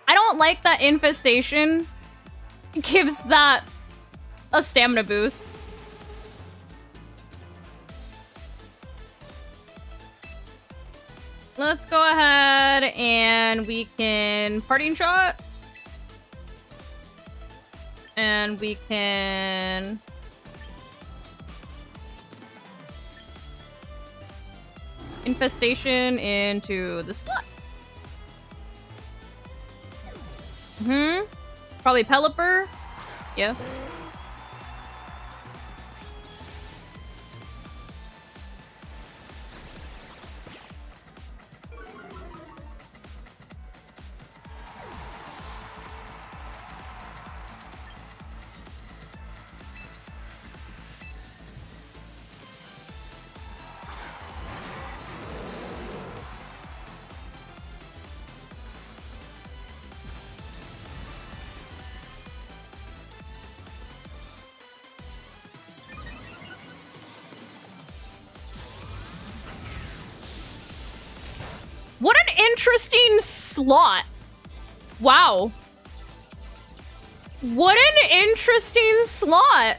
I don't like that infestation gives that a stamina boost. Let's go ahead and we can parting shot. And we can infestation into the slot. Probably Pelipper. Yeah. What an interesting slot. Wow. What an interesting slot.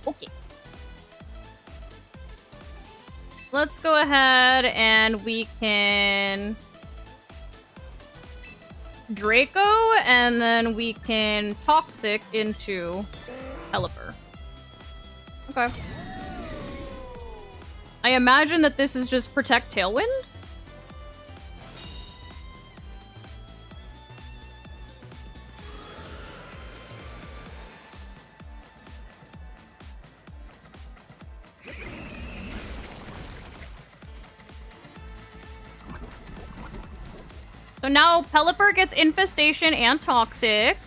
Okay. Let's go ahead and we can Draco, and then we can Toxic into Pelipper. Okay. I imagine that this is just Protect Tailwind? So now Pelipper gets Infestation and Toxic.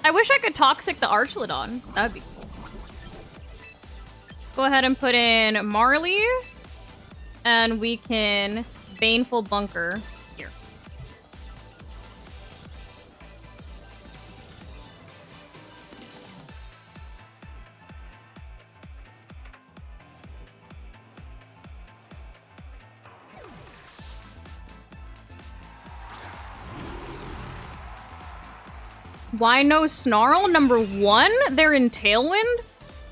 I wish I could Toxic the Archlodon. That would be cool. Let's go ahead and put in Marley. And we can Baneful Bunker here. Why no Snarl? Number 1, they're in Tailwind.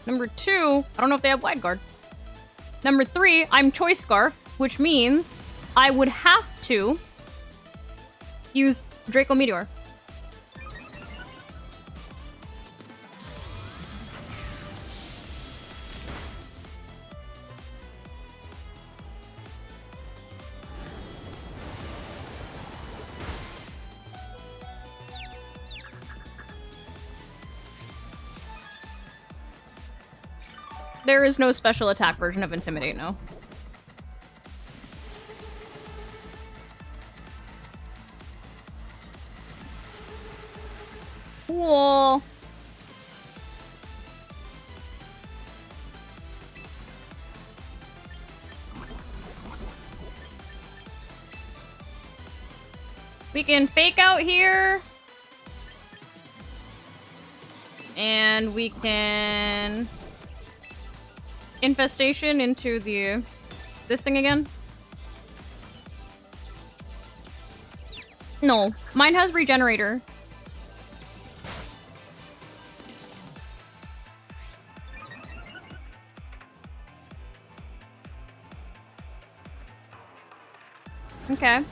Number 2, I don't know if they have Wide Guard. Number 3, I'm Choice Scarfs, which means I would have to use Draco Meteor. There is no special attack version of Intimidate, no. Cool. We can Fake Out here. And we can Infestation into this thing again. No, mine has Regenerator. Okay.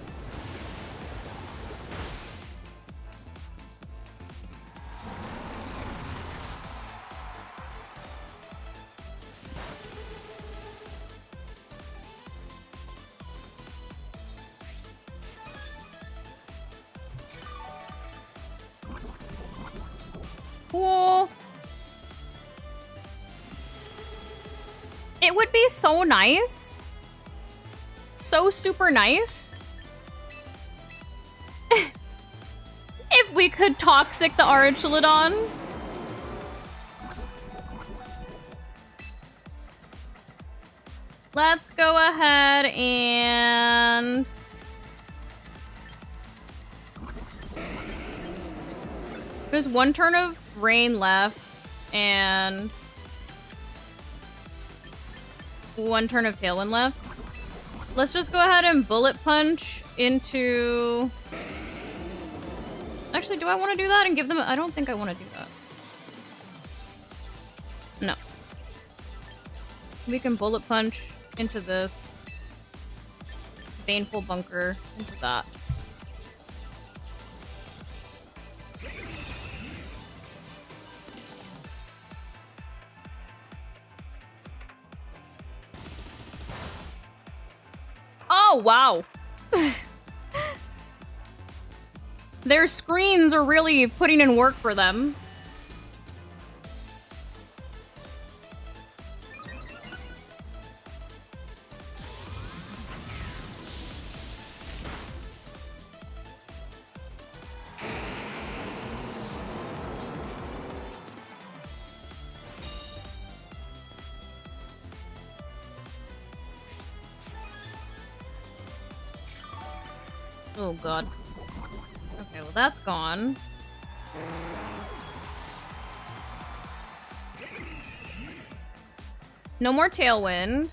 Cool. It would be so nice. So super nice. If we could Toxic the Archlodon. Let's go ahead and there's 1 turn of Rain left and 1 turn of Tailwind left. Let's just go ahead and Bullet Punch into... Actually, do I want to do that and give them... I don't think I want to do that. No. We can Bullet Punch into this. Baneful Bunker into that. Oh, wow. Their screens are really putting in work for them. Oh, God. Okay, well, that's gone. No more Tailwind.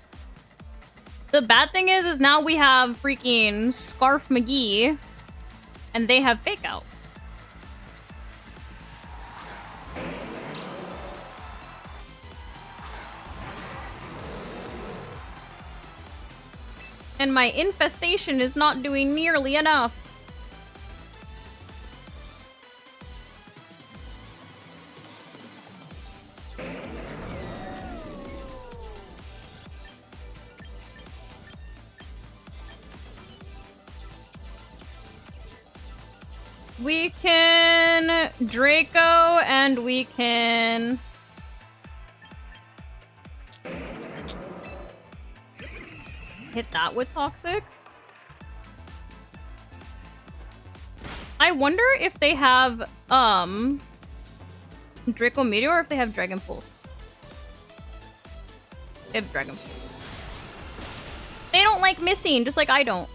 The bad thing is now we have freaking Scarf McGee, and they have Fake Out. And my Infestation is not doing nearly enough. We can Draco and we can... hit that with Toxic. I wonder if they have, Draco Meteor or if they have Dragon Pulse? They have Dragon Pulse. They don't like missing, just like I don't.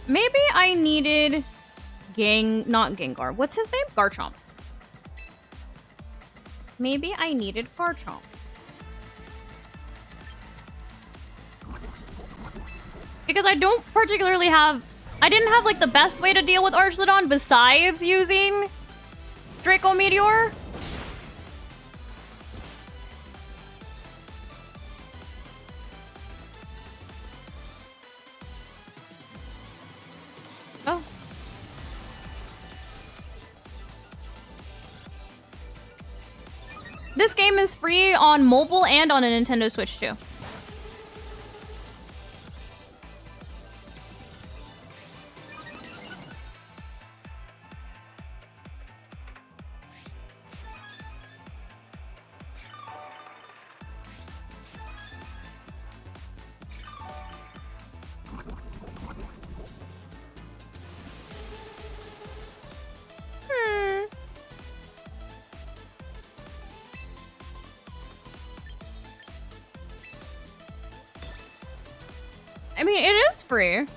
Maybe I needed not Gengar. What's his name? Garchomp. Maybe I needed Garchomp. Because I don't particularly have... I didn't have, like, the best way to deal with Archlodon besides using Draco Meteor. Oh. This game is free on mobile and on a Nintendo Switch, too. I mean, it is free.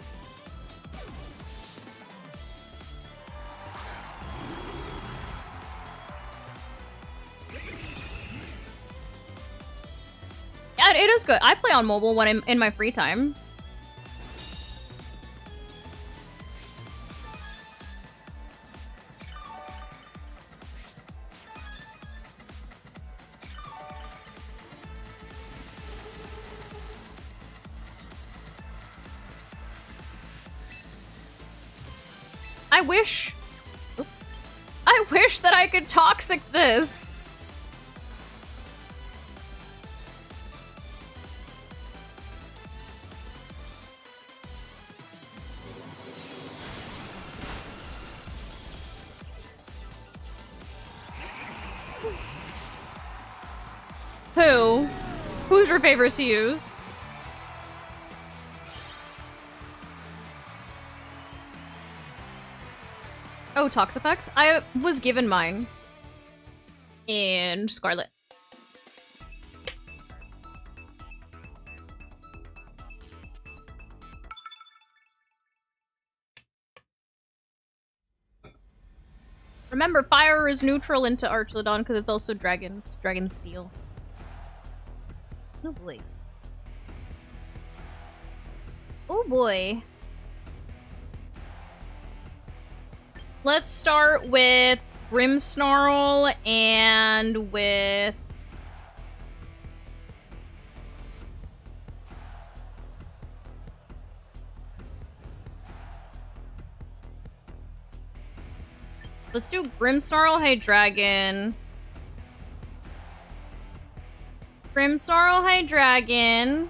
Yeah, it is good. I play on mobile when I'm in my free time. I wish that I could toxic this. Who's your favorite to use? Oh, Toxapex? I was given mine. And Scarlet. Remember, fire is neutral into Archlodon because it's also dragon. It's dragon steel. Oh boy. Oh boy. Let's start with Grimmsnarl and with... Let's do Grimmsnarl, Hydreigon. Grimmsnarl, Hydreigon.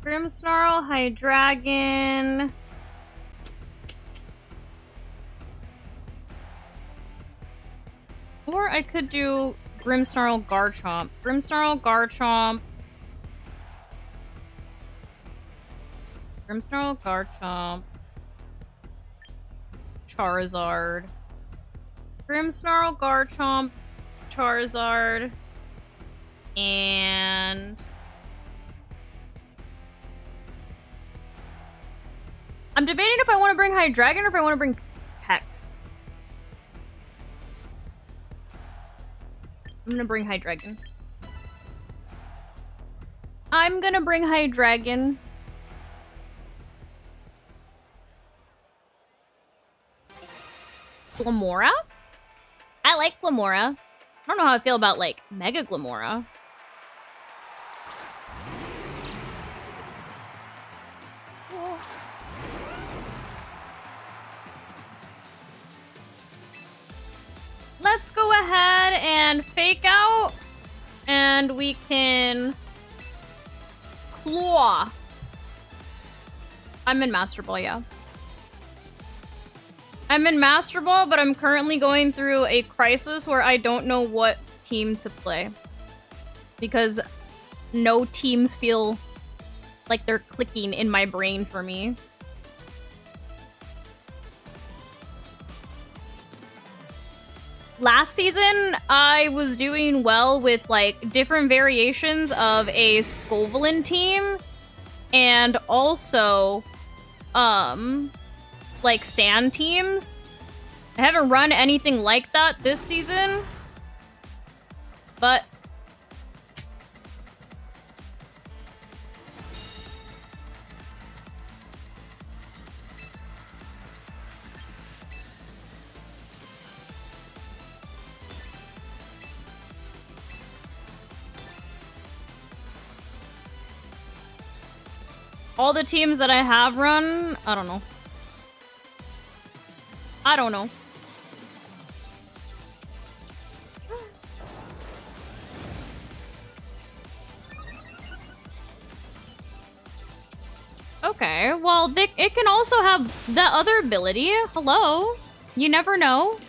Grimmsnarl, Hydreigon. Or I could do Grimmsnarl, Garchomp. Grimmsnarl, Garchomp. Grimmsnarl, Garchomp. Charizard. Grimmsnarl, Garchomp, Charizard. And... I'm debating if I want to bring Hydreigon or if I want to bring Hex. I'm gonna bring Hydreigon. I'm gonna bring Hydreigon. Glamora? I like Glamora. I don't know how I feel about, like, Mega Glamora. let's go ahead and fake out. And we can claw. I'm in Master Ball, yeah. I'm in Master Ball, but I'm currently going through a crisis where I don't know what team to play. Because no teams feel like they're clicking in my brain for me. Last season, I was doing well with, like, different variations of a Scovelin team. And also, like, sand teams. I haven't run anything like that this season. But all the teams that I have run, I don't know. I don't know. Okay, well, it can also have the other ability. Hello? You never know.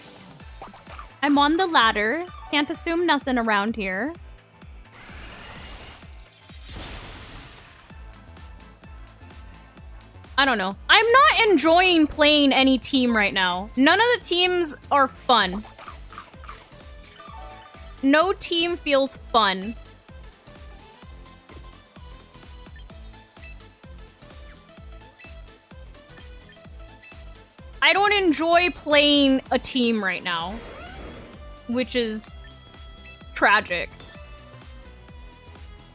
I'm on the ladder. Can't assume nothing around here. I don't know. I'm not enjoying playing any team right now. None of the teams are fun. No team feels fun. I don't enjoy playing a team right now, which is tragic.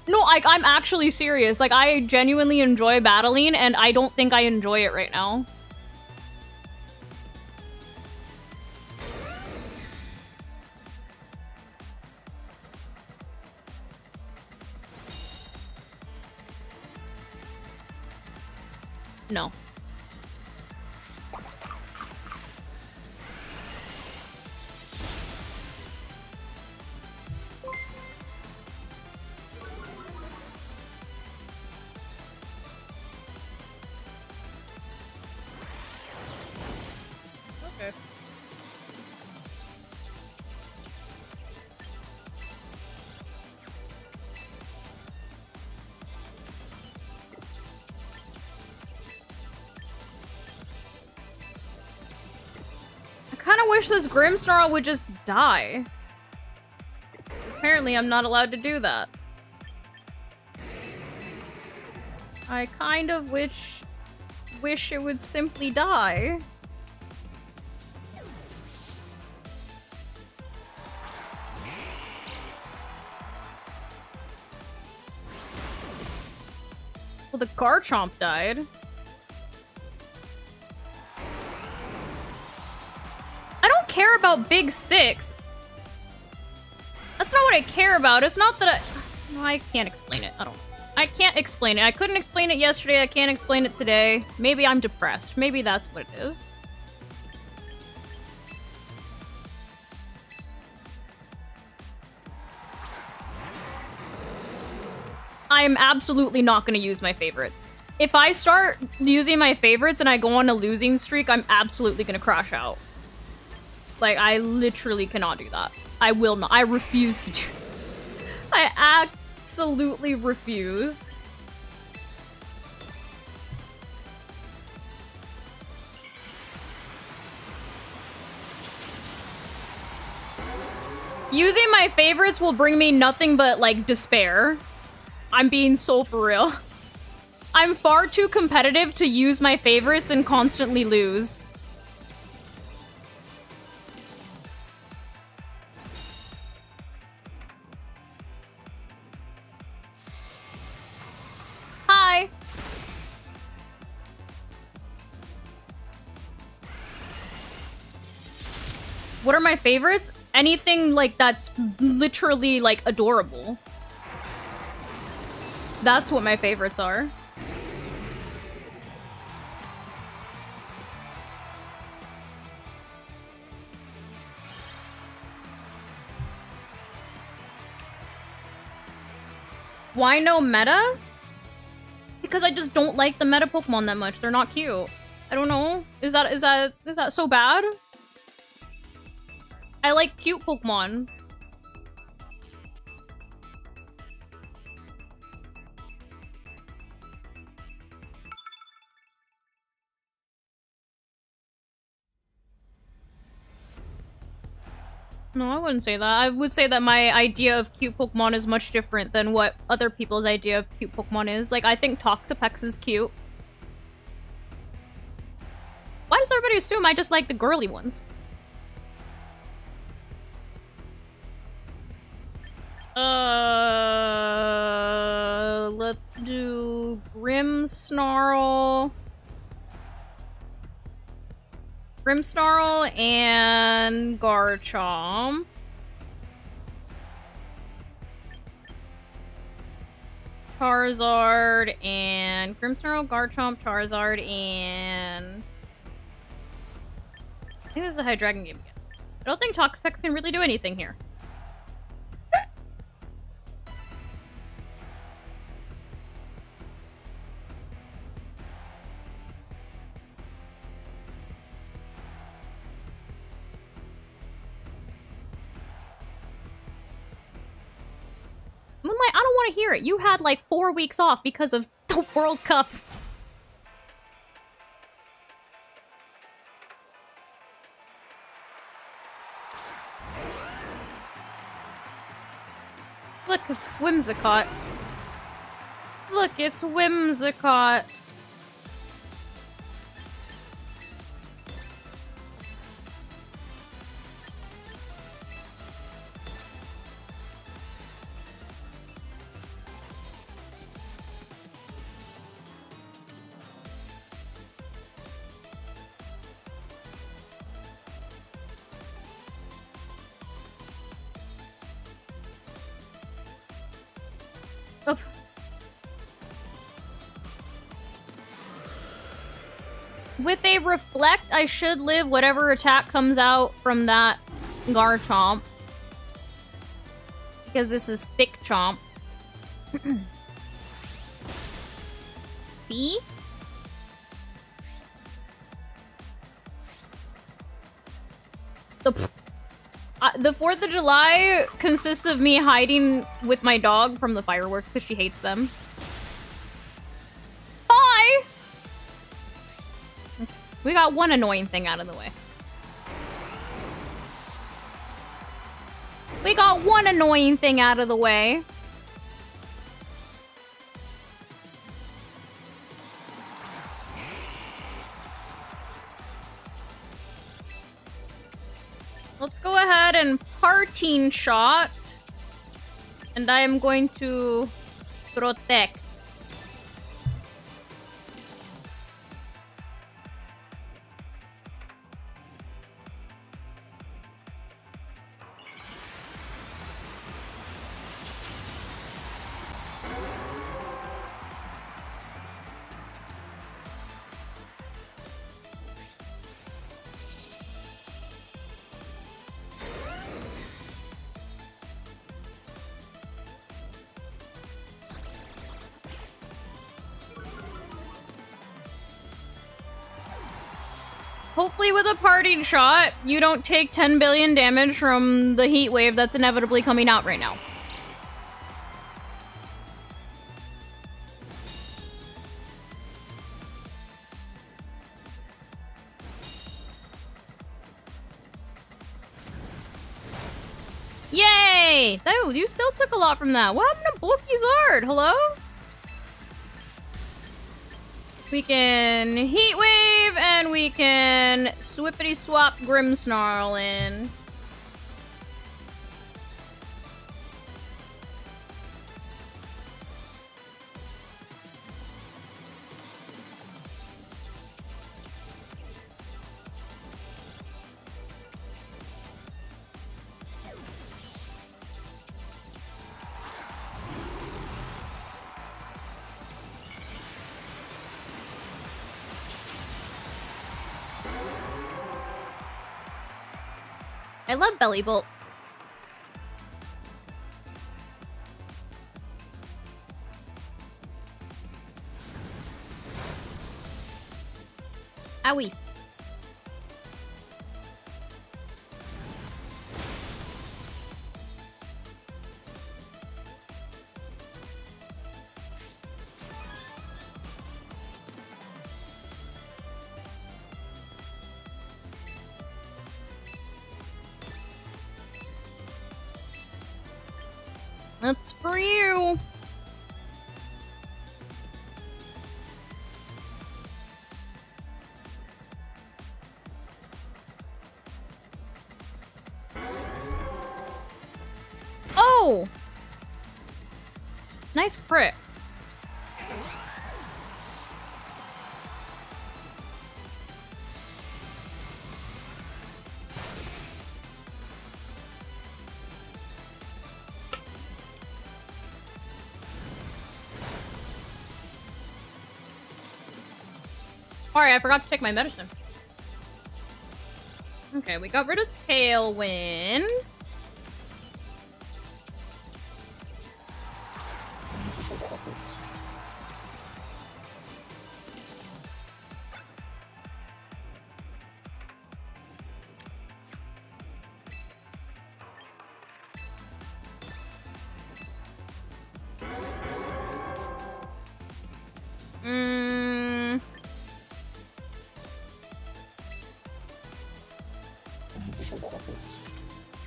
No, I'm actually serious. Like, I genuinely enjoy battling, and I don't think I enjoy it right now. No. Okay. I kind of wish this Grimmsnarl would just die. Apparently, I'm not allowed to do that. I kind of wish it would simply die. Well, the Garchomp died. I don't care about Big Six. That's not what I care about. It's not that no, I can't explain it. I can't explain it. I couldn't explain it yesterday. I can't explain it today. Maybe I'm depressed. Maybe that's what it is. I am absolutely not going to use my favorites. If I start using my favorites and I go on a losing streak, I'm absolutely going to crash out. Like, I literally cannot do that. I will not. I refuse to do that. I absolutely refuse. Using my favorites will bring me nothing but, like, despair. I'm being so for real. I'm far too competitive to use my favorites and constantly lose. Hi. What are my favorites? Anything, like, that's literally, like, adorable. That's what my favorites are. Why no meta? Because I just don't like the meta Pokemon that much. They're not cute. I don't know. Is that so bad? I like cute Pokemon. No, I wouldn't say that. I would say that my idea of cute Pokemon is much different than what other people's idea of cute Pokemon is. Like, I think Toxapex is cute. Why does everybody assume I just like the girly ones? Let's do Grimmsnarl. Grimmsnarl and Garchomp. Charizard and Grimmsnarl, Garchomp, Charizard, and I think this is a Hydreigon game again. I don't think Toxapex can really do anything here. Moonlight, I don't want to hear it. You had like 4 weeks off because of the World Cup. Look, it's Whimsicott. Look, it's Whimsicott. Oh. With a Reflect, I should live whatever attack comes out from that Garchomp. Because this is Thick Chomp. See? The 4th of July consists of me hiding with my dog from the fireworks because she hates them. Bye! We got one annoying thing out of the way. We got one annoying thing out of the way. Let's go ahead and Parting Shot. And I am going to Protect. Hopefully with a Parting Shot, you don't take 10 billion damage from the heat wave that's inevitably coming out right now. Yay! Dude, you still took a lot from that. What happened to Bulky's art? Hello? We can Heat Wave, and we can Swippity Swap Grimmsnarl in. I love Belly Bolt. Owie. That's for you. Oh! Nice crit. Sorry, I forgot to take my medicine. Okay, we got rid of Tailwind.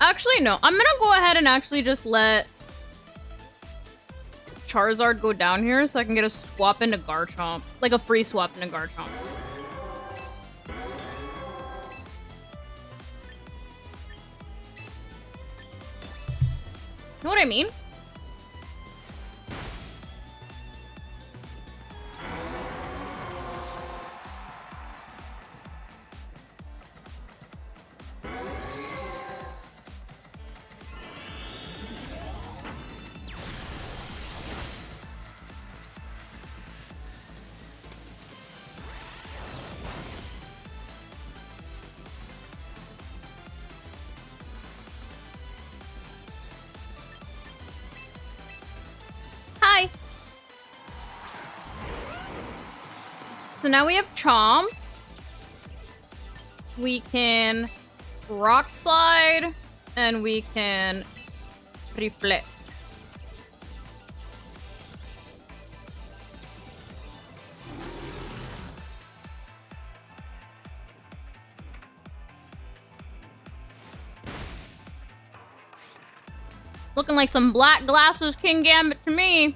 Actually, no. I'm gonna go ahead and actually just let Charizard go down here so I can get a swap into Garchomp. Like a free swap into Garchomp. Know what I mean? Hi. So now we have Chomp. We can Rock Slide, and we can Reflect. Looking like some black glasses King Gambit to me.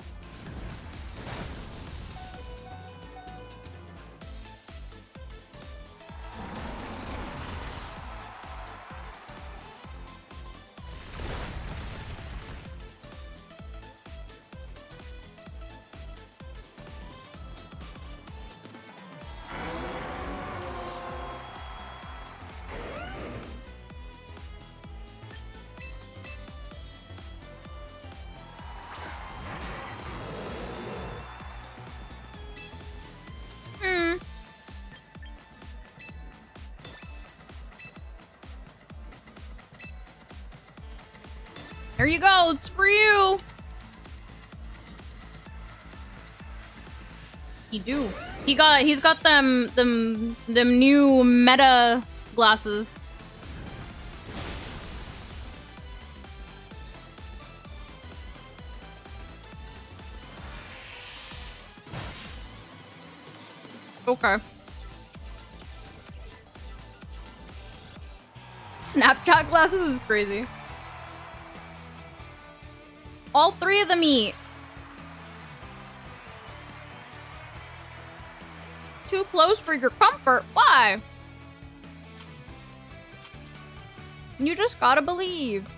There you go, it's for you. He's got them new meta glasses. Okay. Snapchat glasses is crazy. All three of them eat. Too close for your comfort. Why? You just gotta believe.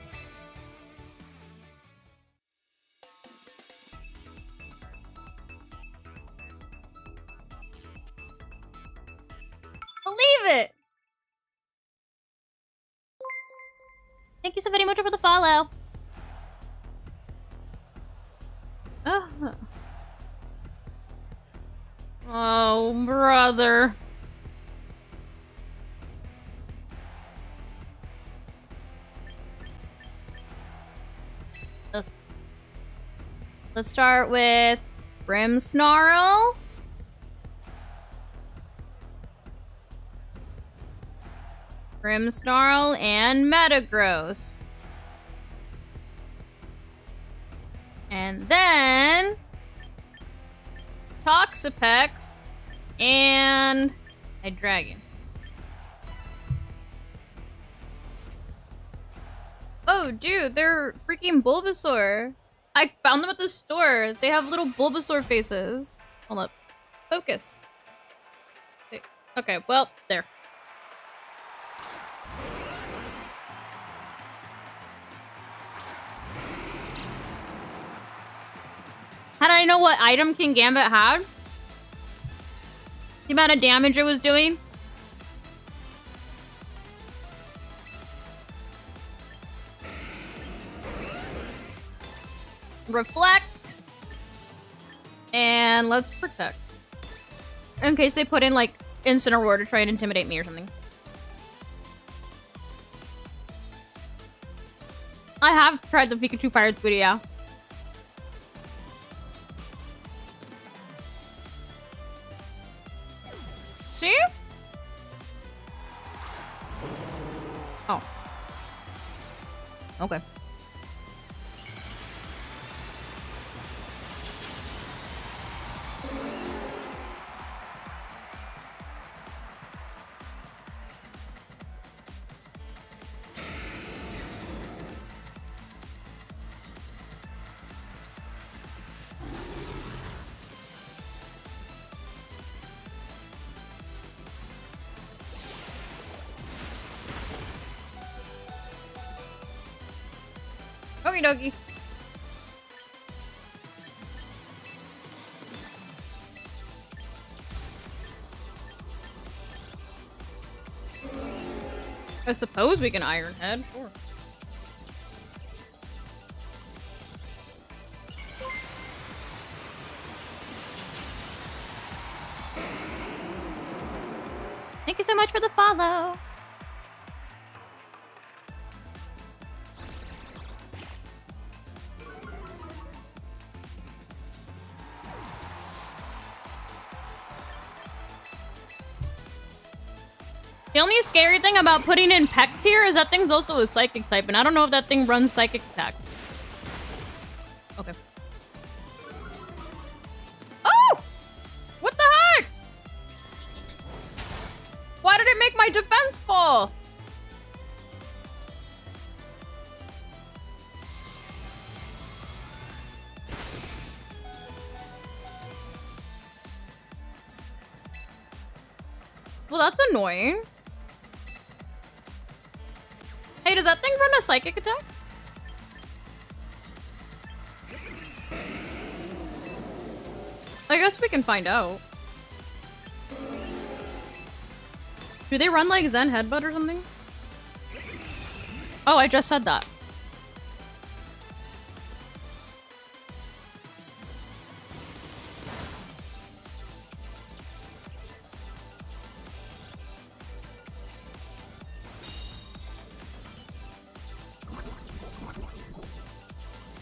Believe it. Thank you so very much for the follow. Oh, brother. Let's start with Grimmsnarl. Grimmsnarl and Metagross. And then Toxapex and a dragon. Oh, dude, they're freaking Bulbasaur. I found them at the store. They have little Bulbasaur faces. Hold up. Focus. Okay, well, there. How did I know what item King Gambit had? The amount of damage it was doing? Reflect. And let's protect. In case they put in, like, Incineroar to try and intimidate me or something. I have tried the Pikachu Pirates video. See? Oh. Okay. Okie dokie. I suppose we can Iron Head. Sure. Thank you so much for the follow. The only scary thing about putting in Pex here is that thing's also a Psychic type, and I don't know if that thing runs Psychic attacks. Okay. Oh! What the heck? Why did it make my defense fall? Well, that's annoying. Hey, does that thing run a Psychic attack? I guess we can find out. Do they run like Zen Headbutt or something? Oh, I just said that.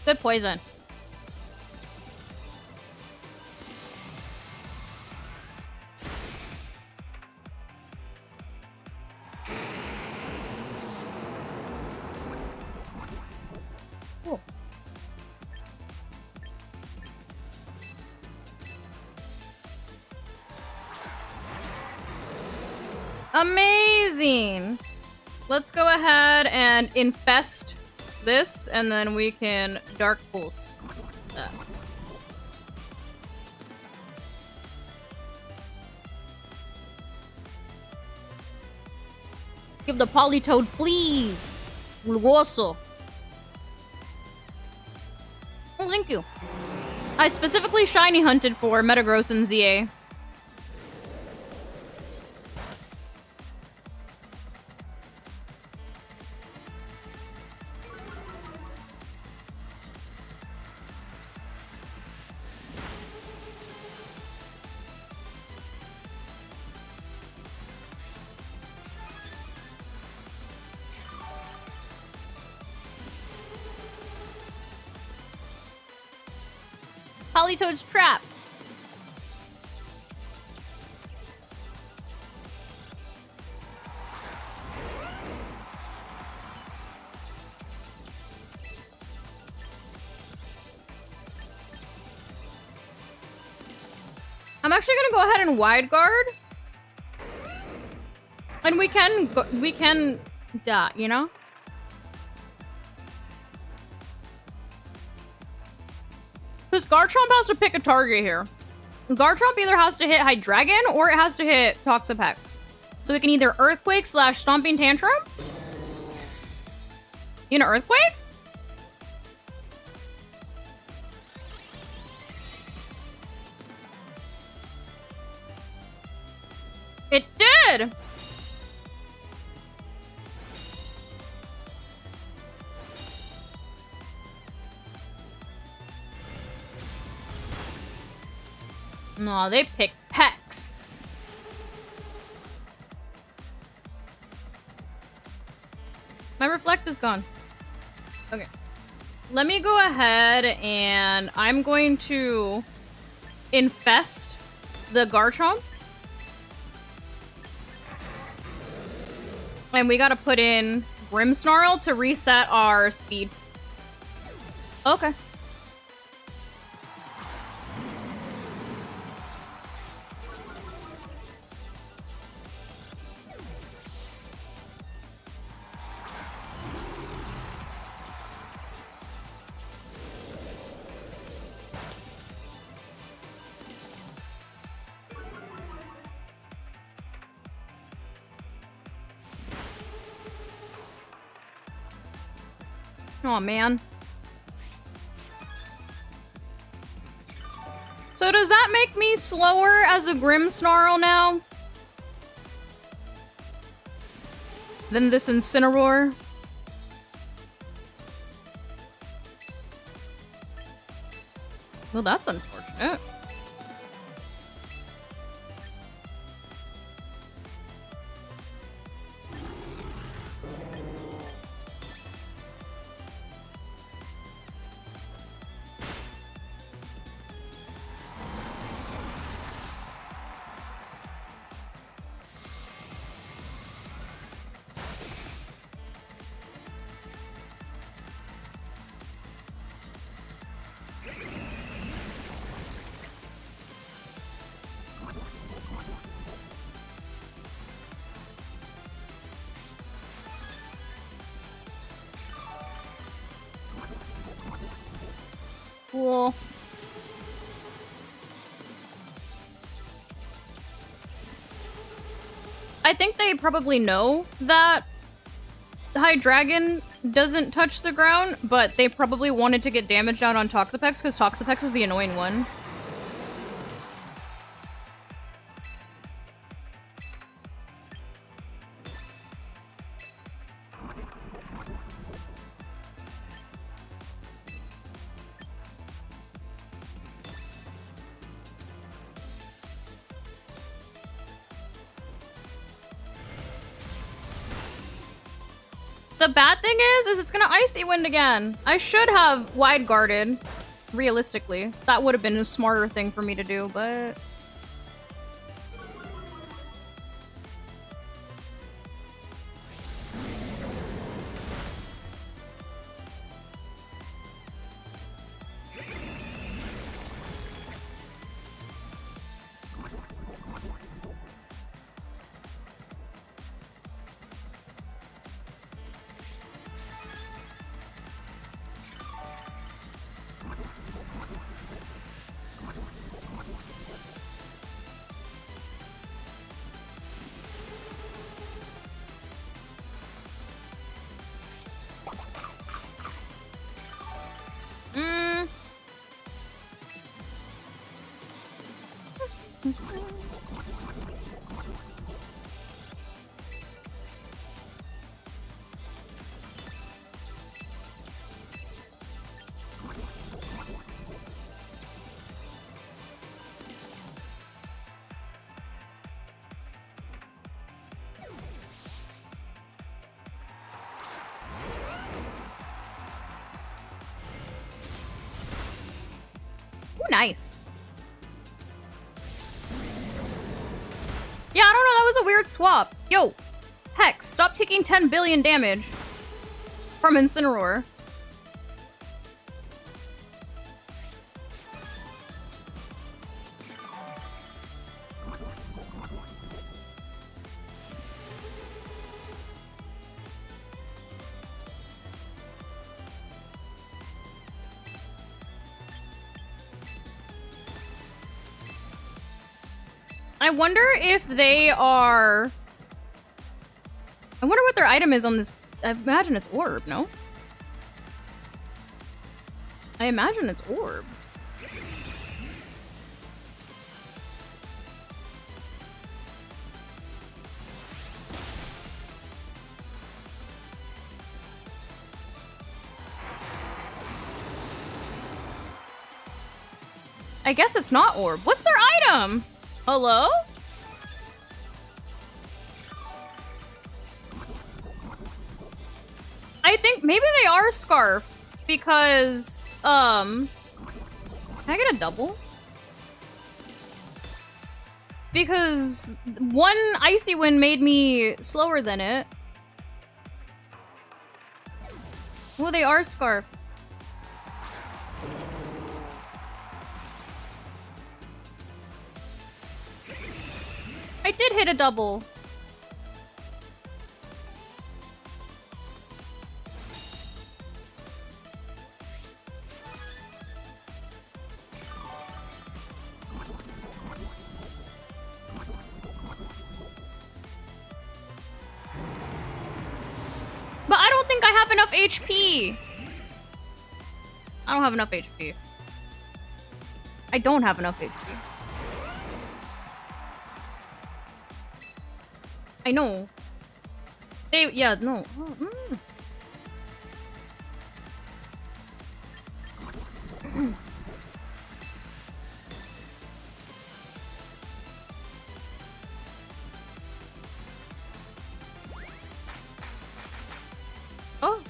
Good poison. Cool. Amazing! Let's go ahead and infest this, and then we can Dark Pulse that. Give the Politoed fleas! Bulgoso. Oh, thank you. I specifically shiny hunted for Metagross and ZA. Politoed's trap. actually gonna go ahead and wide guard. And we can, you know? Because Garchomp has to pick a target here. Garchomp either has to hit Hydreigon or it has to hit Toxapex. So we can either Earthquake / Stomping Tantrum. You know, Earthquake? It did! No, they picked Pex. My Reflect is gone. Okay. Let me go ahead and I'm going to infest the Garchomp. And we gotta put in Grimmsnarl to reset our speed. Okay. Oh man. So does that make me slower as a Grimmsnarl now? Than this Incineroar? Well, that's unfortunate. Cool. I think they probably know that Hydreigon doesn't touch the ground, but they probably wanted to get damage down on Toxapex because Toxapex is the annoying one. The bad thing is it's gonna Icy Wind again. I should have wide guarded, realistically. That would have been a smarter thing for me to do, but... Nice. Yeah, I don't know. That was a weird swap. Yo, Hex, stop taking 10 billion damage from Incineroar. I wonder if they are... I wonder what their item is on this. I imagine it's orb, no? I imagine it's orb. I guess it's not orb. What's their item? Hello? I think maybe they are scarf because, can I get a double? Because one icy wind made me slower than it. Well, they are scarf. I did hit a double. But I don't think I have enough HP. I don't have enough HP. I don't have enough HP. I know. Yeah, no. Oh.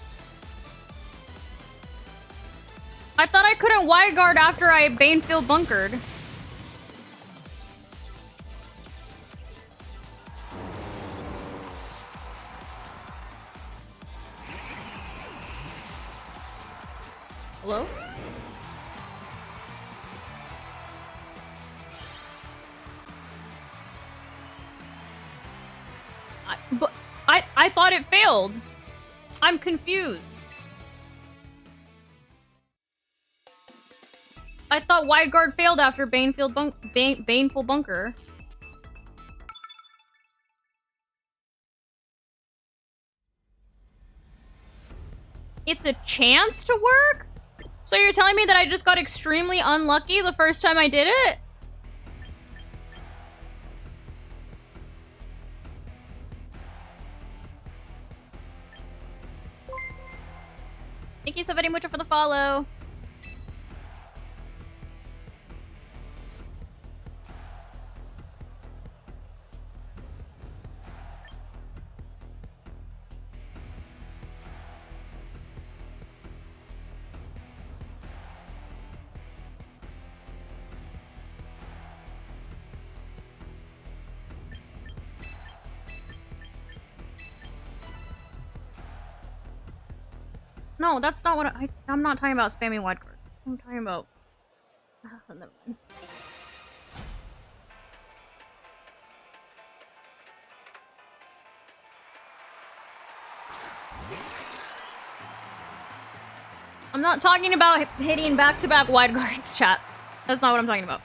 I thought I couldn't wide guard after I Banefield bunkered. Hello? I thought it failed. I'm confused. I thought wide guard failed after Baneful bunker. It's a chance to work? So you're telling me that I just got extremely unlucky the first time I did it? Thank you so very much for the follow. No, that's not what I'm not talking about spamming wide guard. I'm talking about... never mind. I'm not talking about hitting back-to-back wide guards, chat. That's not what I'm talking about.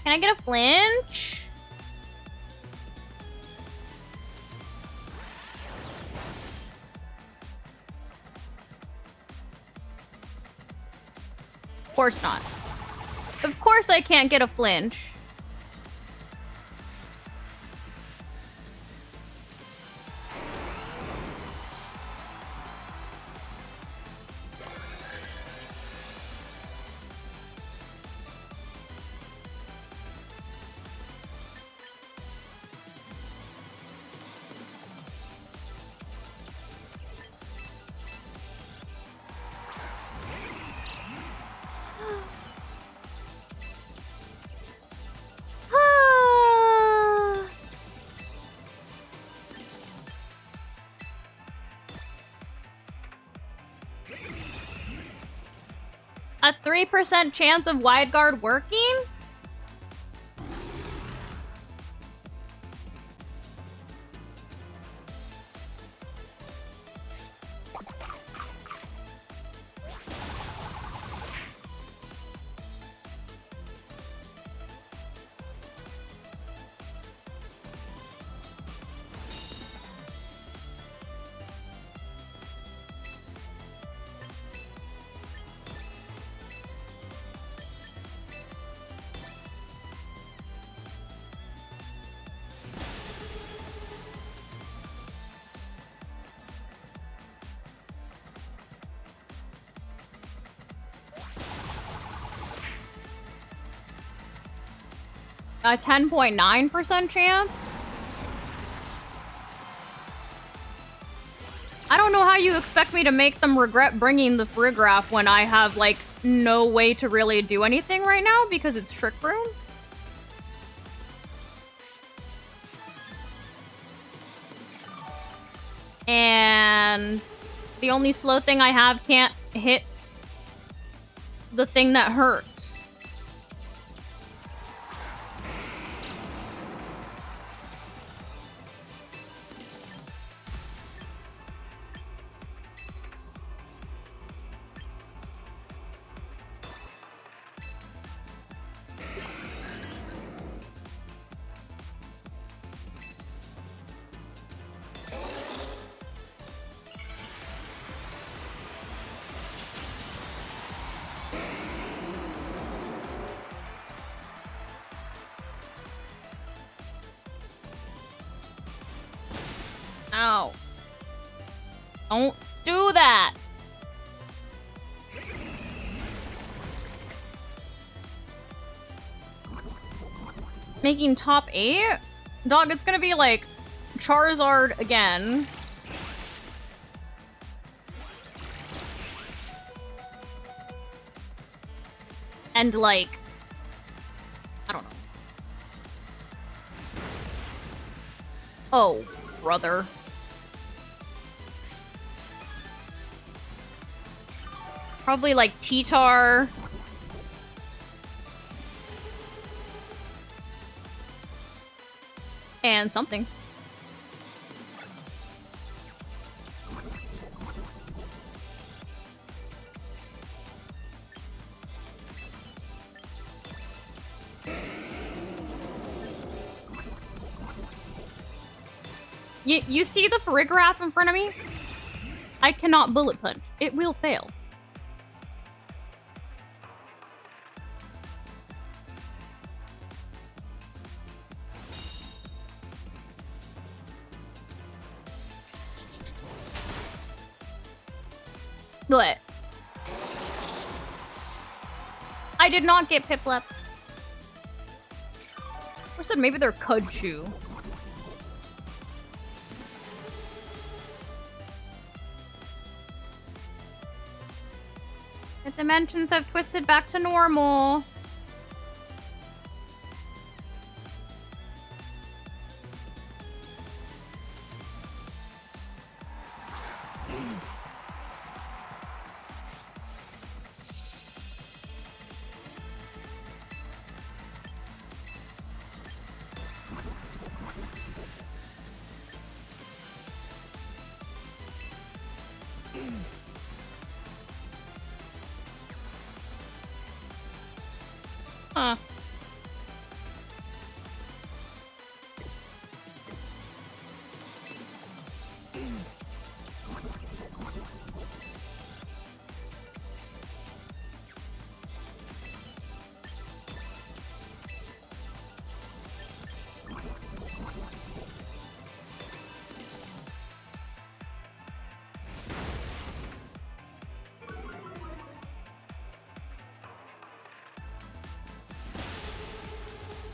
Can I get a flinch? Of course not. Of course I can't get a flinch. A 3% chance of wide guard working? A 10.9% chance? I don't know how you expect me to make them regret bringing the Frigraph when I have, like, no way to really do anything right now because it's Trick Room. And the only slow thing I have can't hit the thing that hurts. Ow. Don't do that! Making top 8? Dog, it's gonna be like Charizard again. And like, I don't know. Oh, brother. Probably like T-Tar. And something. You see the Farigiraf in front of me? I cannot bullet punch. It will fail. What? I did not get Piplup. Or said maybe they're Kudchu. The dimensions have twisted back to normal. Huh.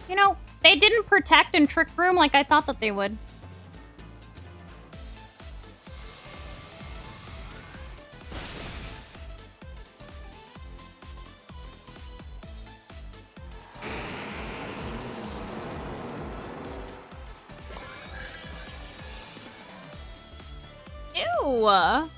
You know, they didn't protect and Trick Room like I thought that they would. Ew.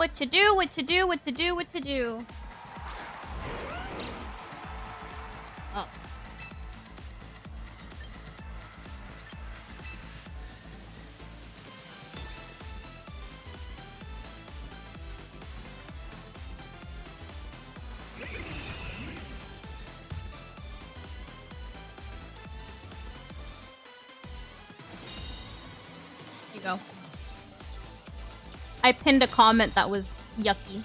What to do, what to do, what to do, what to do. Oh. There you go. I pinned a comment that was yucky.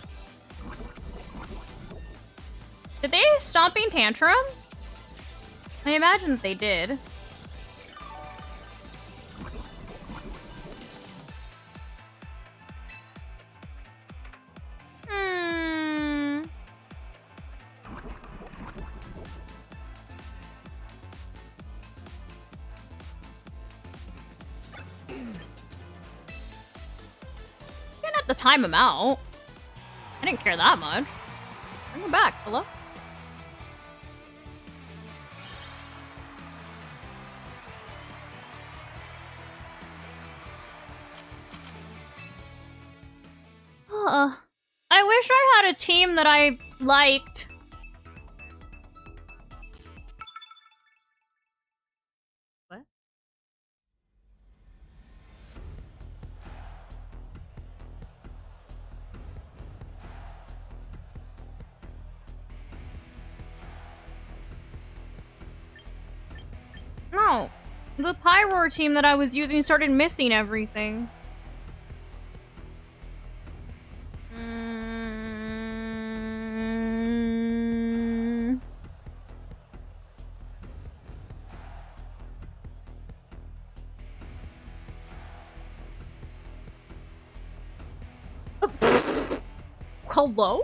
Did they stop being tantrum? I imagine that they did. To time him out. I didn't care that much. Bring him back. Hello? I wish I had a team that I liked. What? No. The Pyroar team that I was using started missing everything. Hello?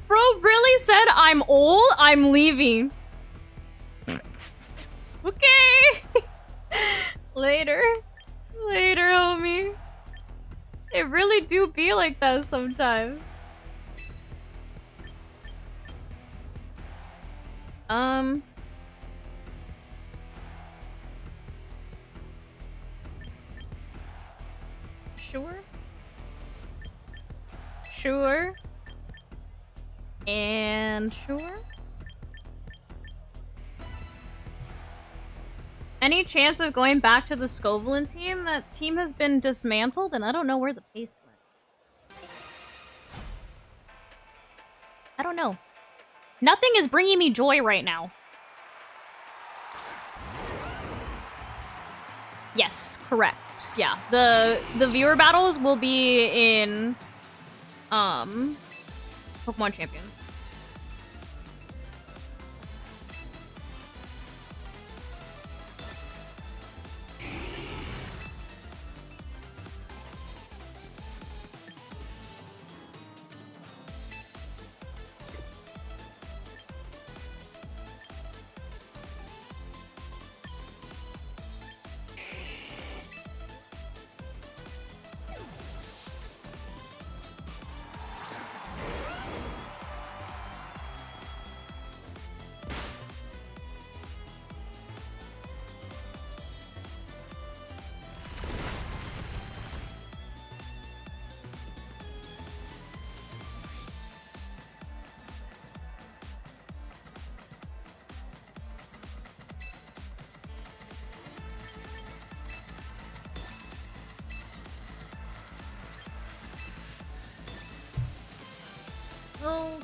Bro really said I'm old? I'm leaving. Okay. Later. Later, homie. It really do be like that sometimes. Sure. Sure. And sure. Any chance of going back to the Scovelin team? That team has been dismantled and I don't know where the paste went. I don't know. Nothing is bringing me joy right now. Yes, correct. Yeah, the viewer battles will be in Pokemon Champions.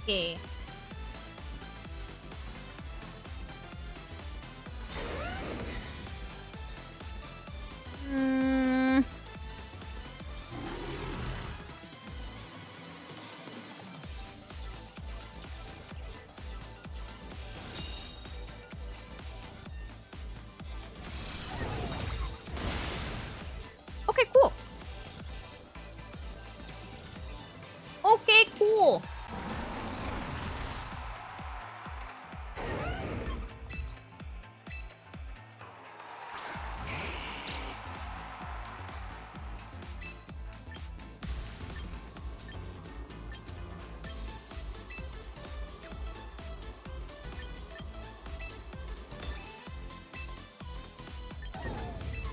Okay. Okay, cool. Okay, cool.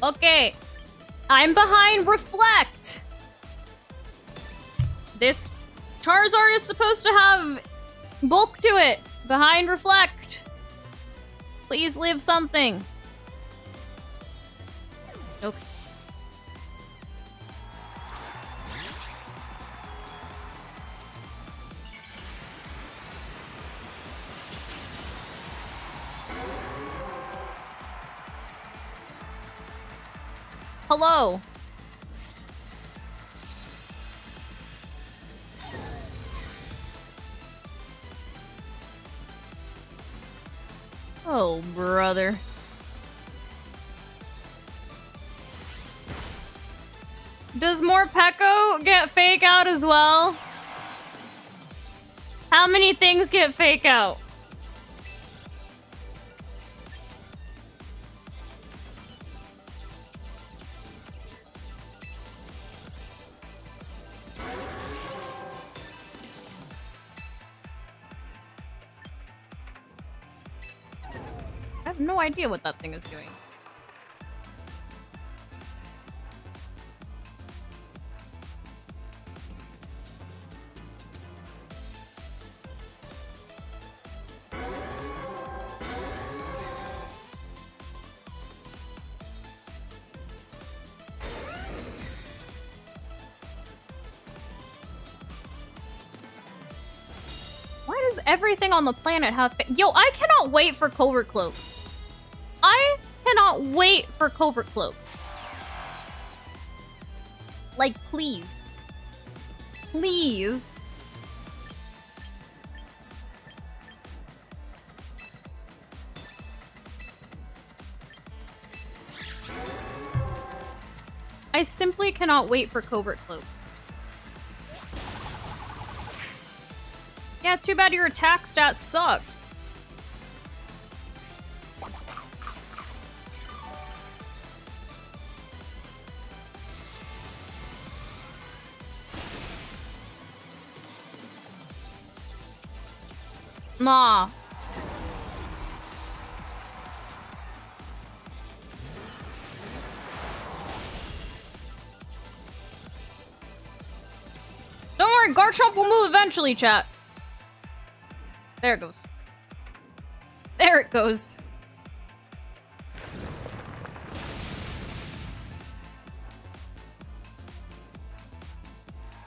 Okay. I'm behind Reflect. This Charizard is supposed to have bulk to it behind Reflect. Please live something. Okay. Hello. Oh, brother. Does Morpeko get fake out as well? How many things get fake out? I have no idea what that thing is doing. Why does everything on the planet have... Yo, I cannot wait for Covert Cloak. I cannot wait for Covert Cloak. Like, please. Please. I simply cannot wait for Covert Cloak. Yeah, too bad your attack stat sucks. Nah. Don't worry, Garchomp will move eventually, chat. There it goes. There it goes.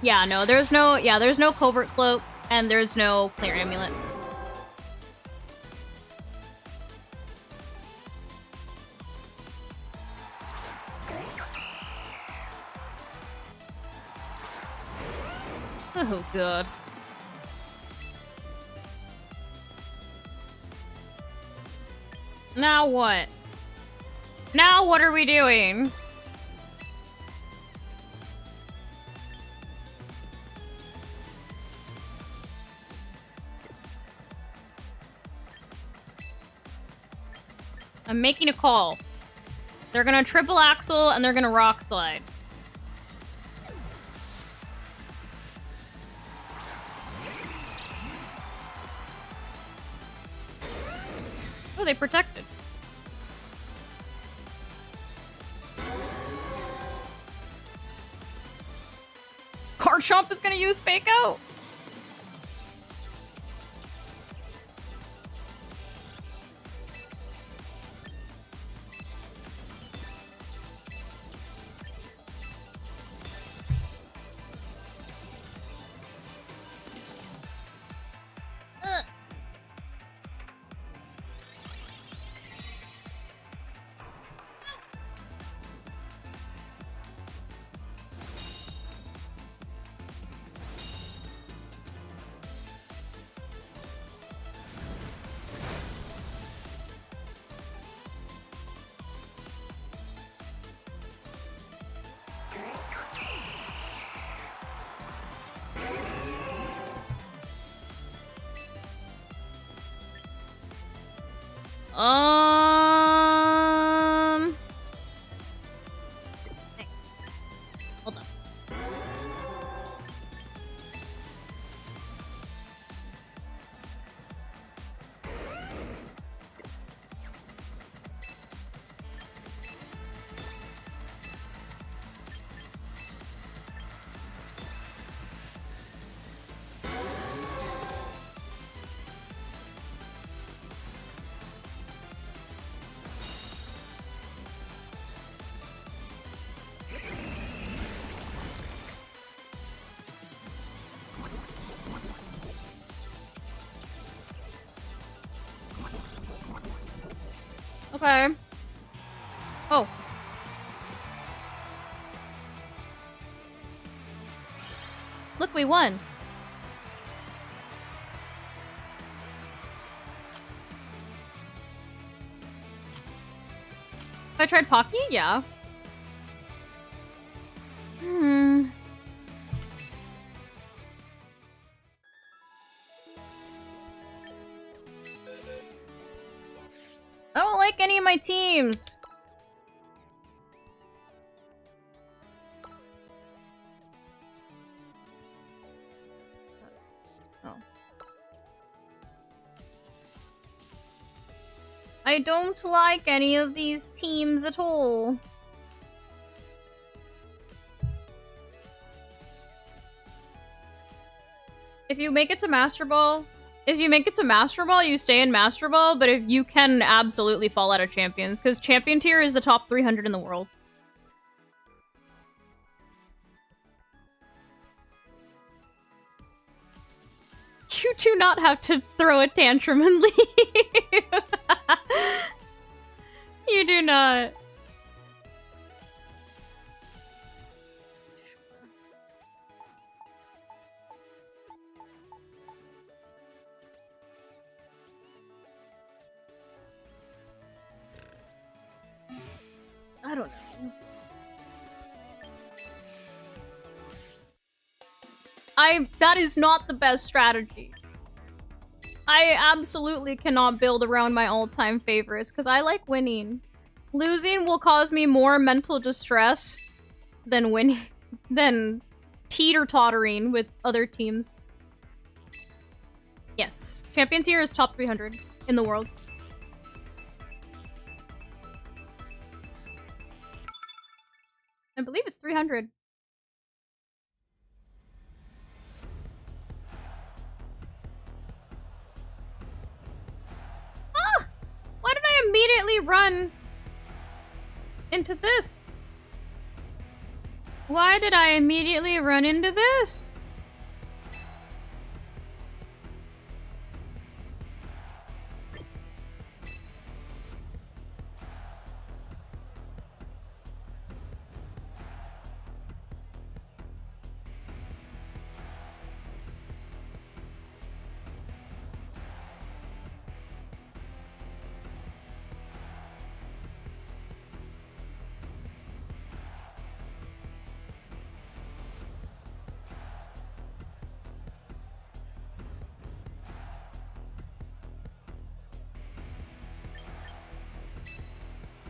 Yeah, no, there's no Covert Cloak, and there's no Clear Amulet. Oh, God. Now what? Now what are we doing? I'm making a call. They're gonna triple axle and they're gonna rock slide. Oh, they protected. Garchomp is gonna use Fake Out. Hey. Hold on. Okay. Oh. Look, we won. Have I tried Pocky? Yeah. I don't like any of my teams. Oh. I don't like any of these teams at all. If you make it to Master Ball, you stay in Master Ball, but if you can absolutely fall out of Champions, because Champion tier is the top 300 in the world. You do not have to throw a tantrum and leave. You do not. I don't know. That is not the best strategy. I absolutely cannot build around my all-time favorites because I like winning. Losing will cause me more mental distress than winning, than teeter-tottering with other teams. Yes, Champion tier is top 300 in the world. I believe it's 300. Ah! Why did I immediately run into this? Why did I immediately run into this?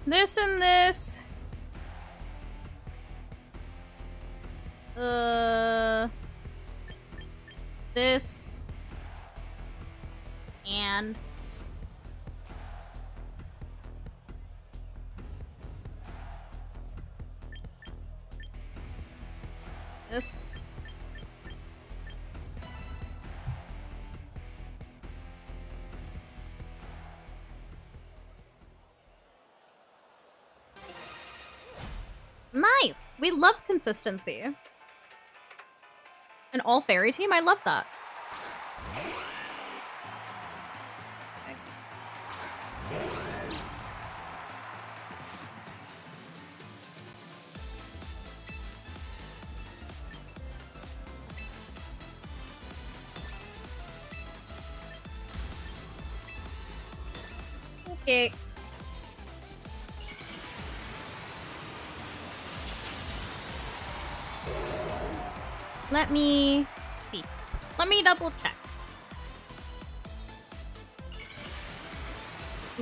This and this. This. And. This. Nice! We love consistency. An all fairy team? I love that. Okay. Let me see. Let me double check.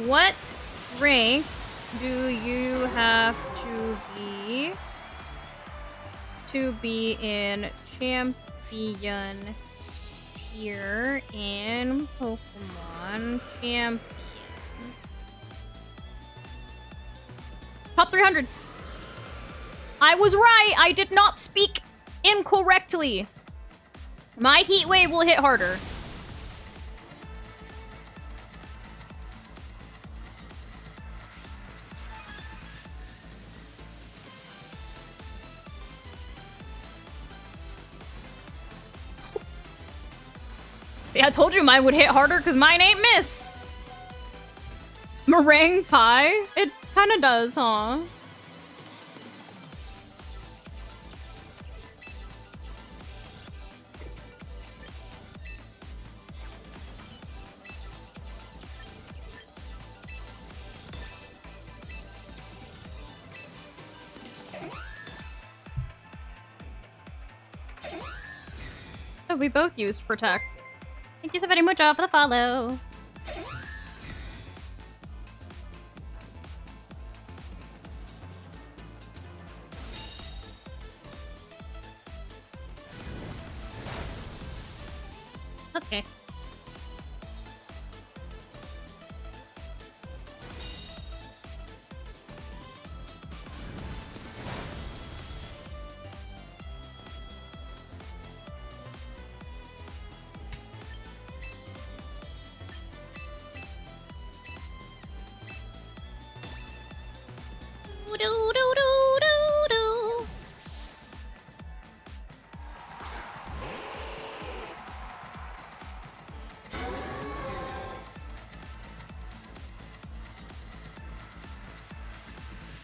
What rank do you have to be in champion tier in Pokemon Champions? Top 300. I was right. I did not speak incorrectly. My heat wave will hit harder. See, I told you mine would hit harder because mine ain't miss. Meringue pie? It kind of does, huh? Oh, we both used protect. Thank you so very much for the follow. Okay.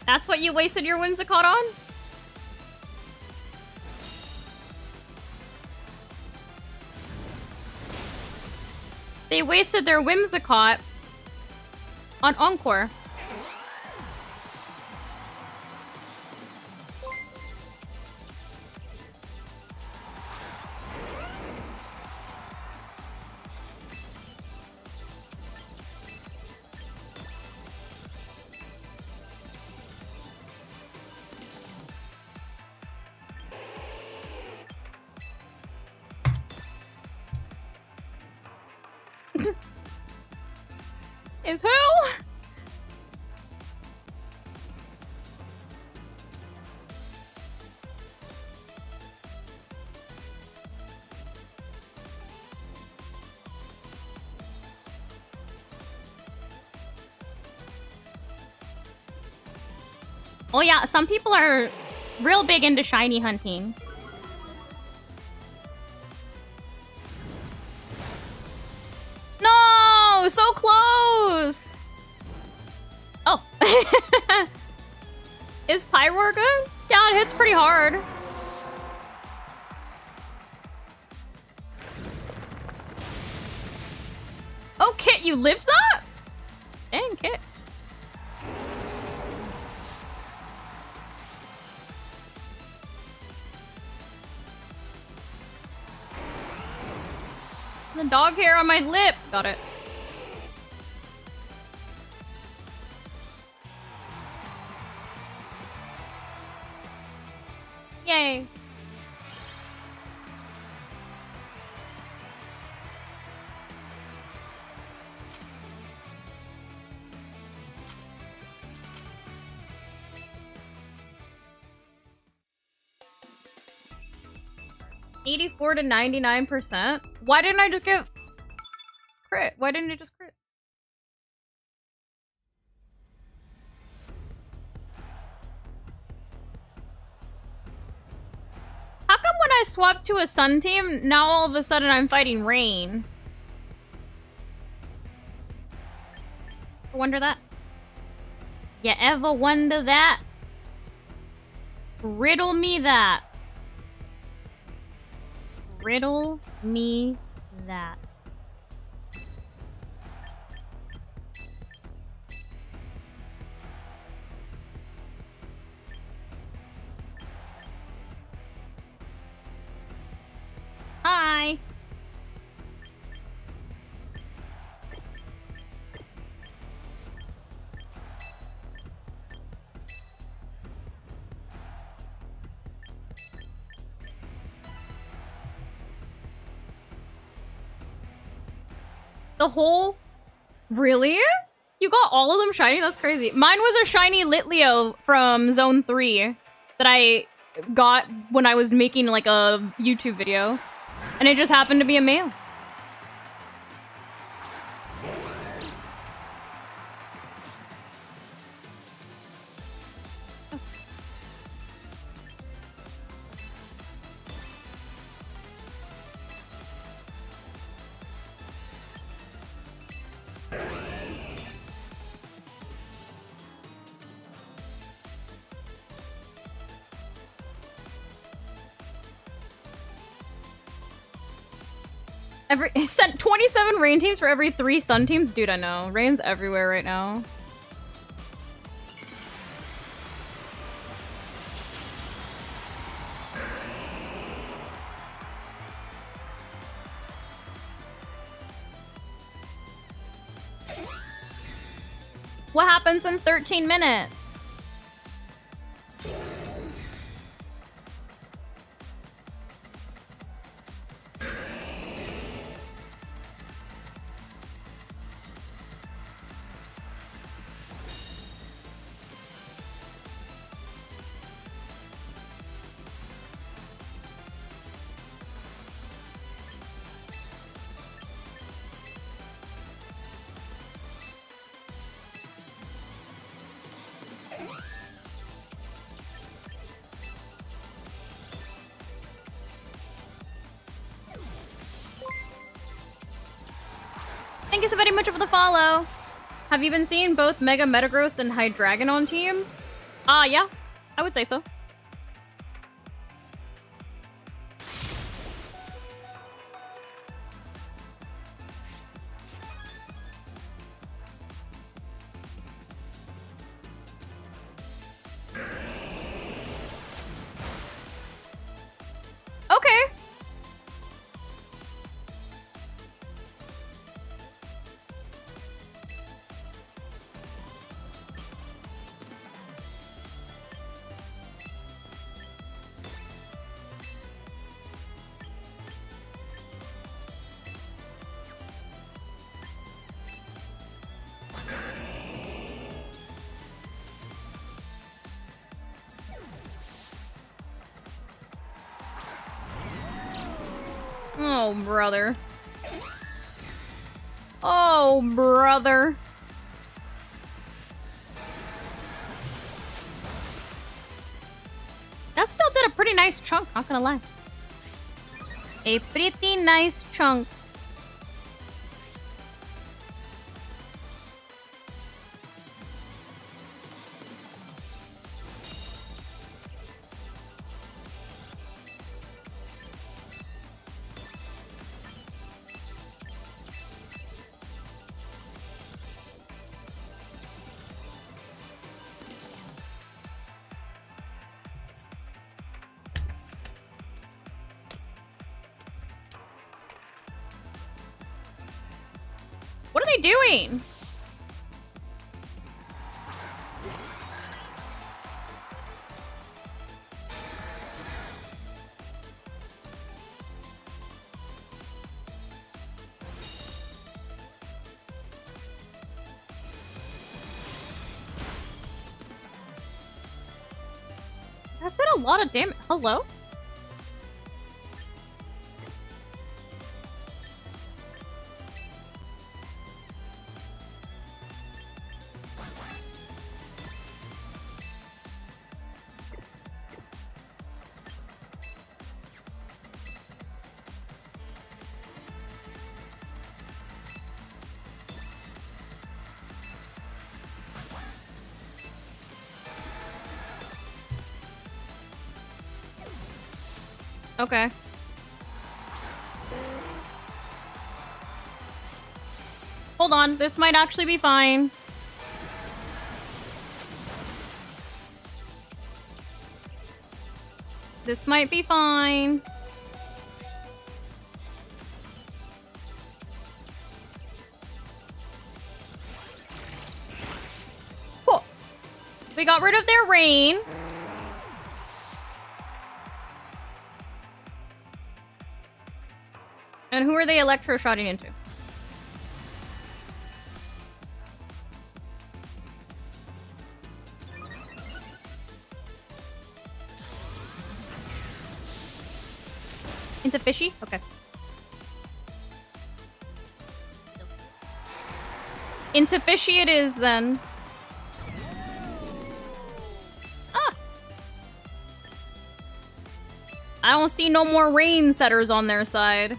That's what you wasted your Whimsicott on? They wasted their Whimsicott on Encore. Is who? Oh yeah, some people are real big into shiny hunting. No, so close. Oh. Is Pyroar good? Yeah, it hits pretty hard. Oh, Kit, you lived that? Dang, Kit. The dog hair on my lip. Got it. Yay. $84 to 99%? Why didn't I just get crit? Why didn't it just crit? How come when I swapped to a Sun team, now all of a sudden I'm fighting Rain? I wonder that. You ever wonder that? Riddle me that. Riddle me that. Hi. The whole... Really? You got all of them shiny? That's crazy. Mine was a shiny Litleo from Zone 3 that I got when I was making like a YouTube video. And it just happened to be a male. It sent 27 rain teams for every 3 sun teams? Dude, I know. Rain's everywhere right now. What happens in 13 minutes? Thank you so very much for the follow. Have you been seeing both Mega Metagross and Hydreigon on teams? Yeah. I would say so. Okay. Oh, brother. Oh, brother. That still did a pretty nice chunk, not gonna lie. A pretty nice chunk. What are they doing? That did a lot of damage. Hello? Okay. Hold on, this might actually be fine. This might be fine. Cool. We got rid of their rain. And who are they electro-shotting into? Into fishy? Okay. Into fishy it is, then. Ah! I don't see no more rain setters on their side.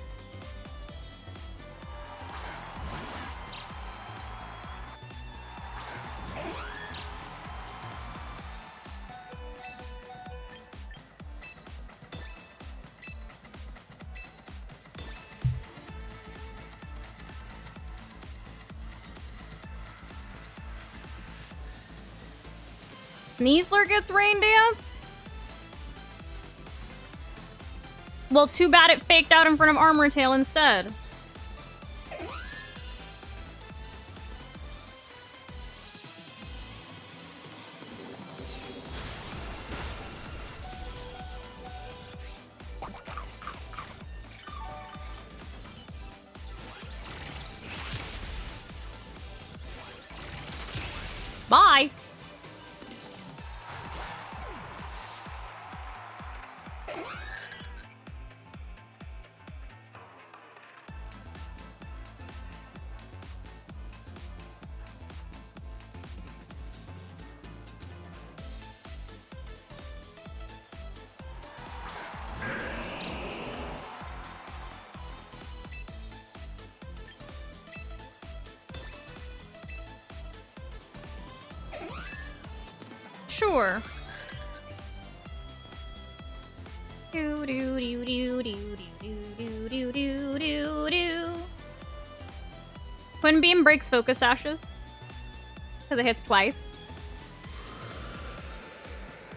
Sneasler gets rain dance? Well, too bad it faked out in front of Armor Tail instead. Bye. Sure. Do do do do do do do do do do do. Twin Beam breaks focus ashes because it hits twice.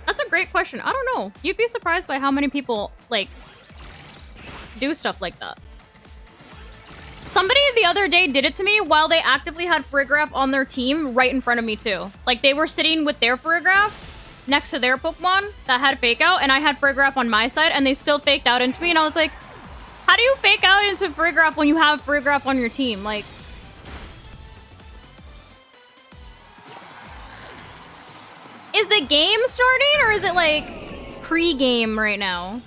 That's a great question. I don't know. You'd be surprised by how many people like do stuff like that. Somebody the other day did it to me while they actively had Farigiraf on their team right in front of me too. Like they were sitting with their Farigiraf next to their Pokemon that had Fake Out, and I had Farigiraf on my side, and they still faked out into me, and I was like, how do you fake out into Farigiraf when you have Farigiraf on your team? Like, is the game starting, or is it like pre-game right now?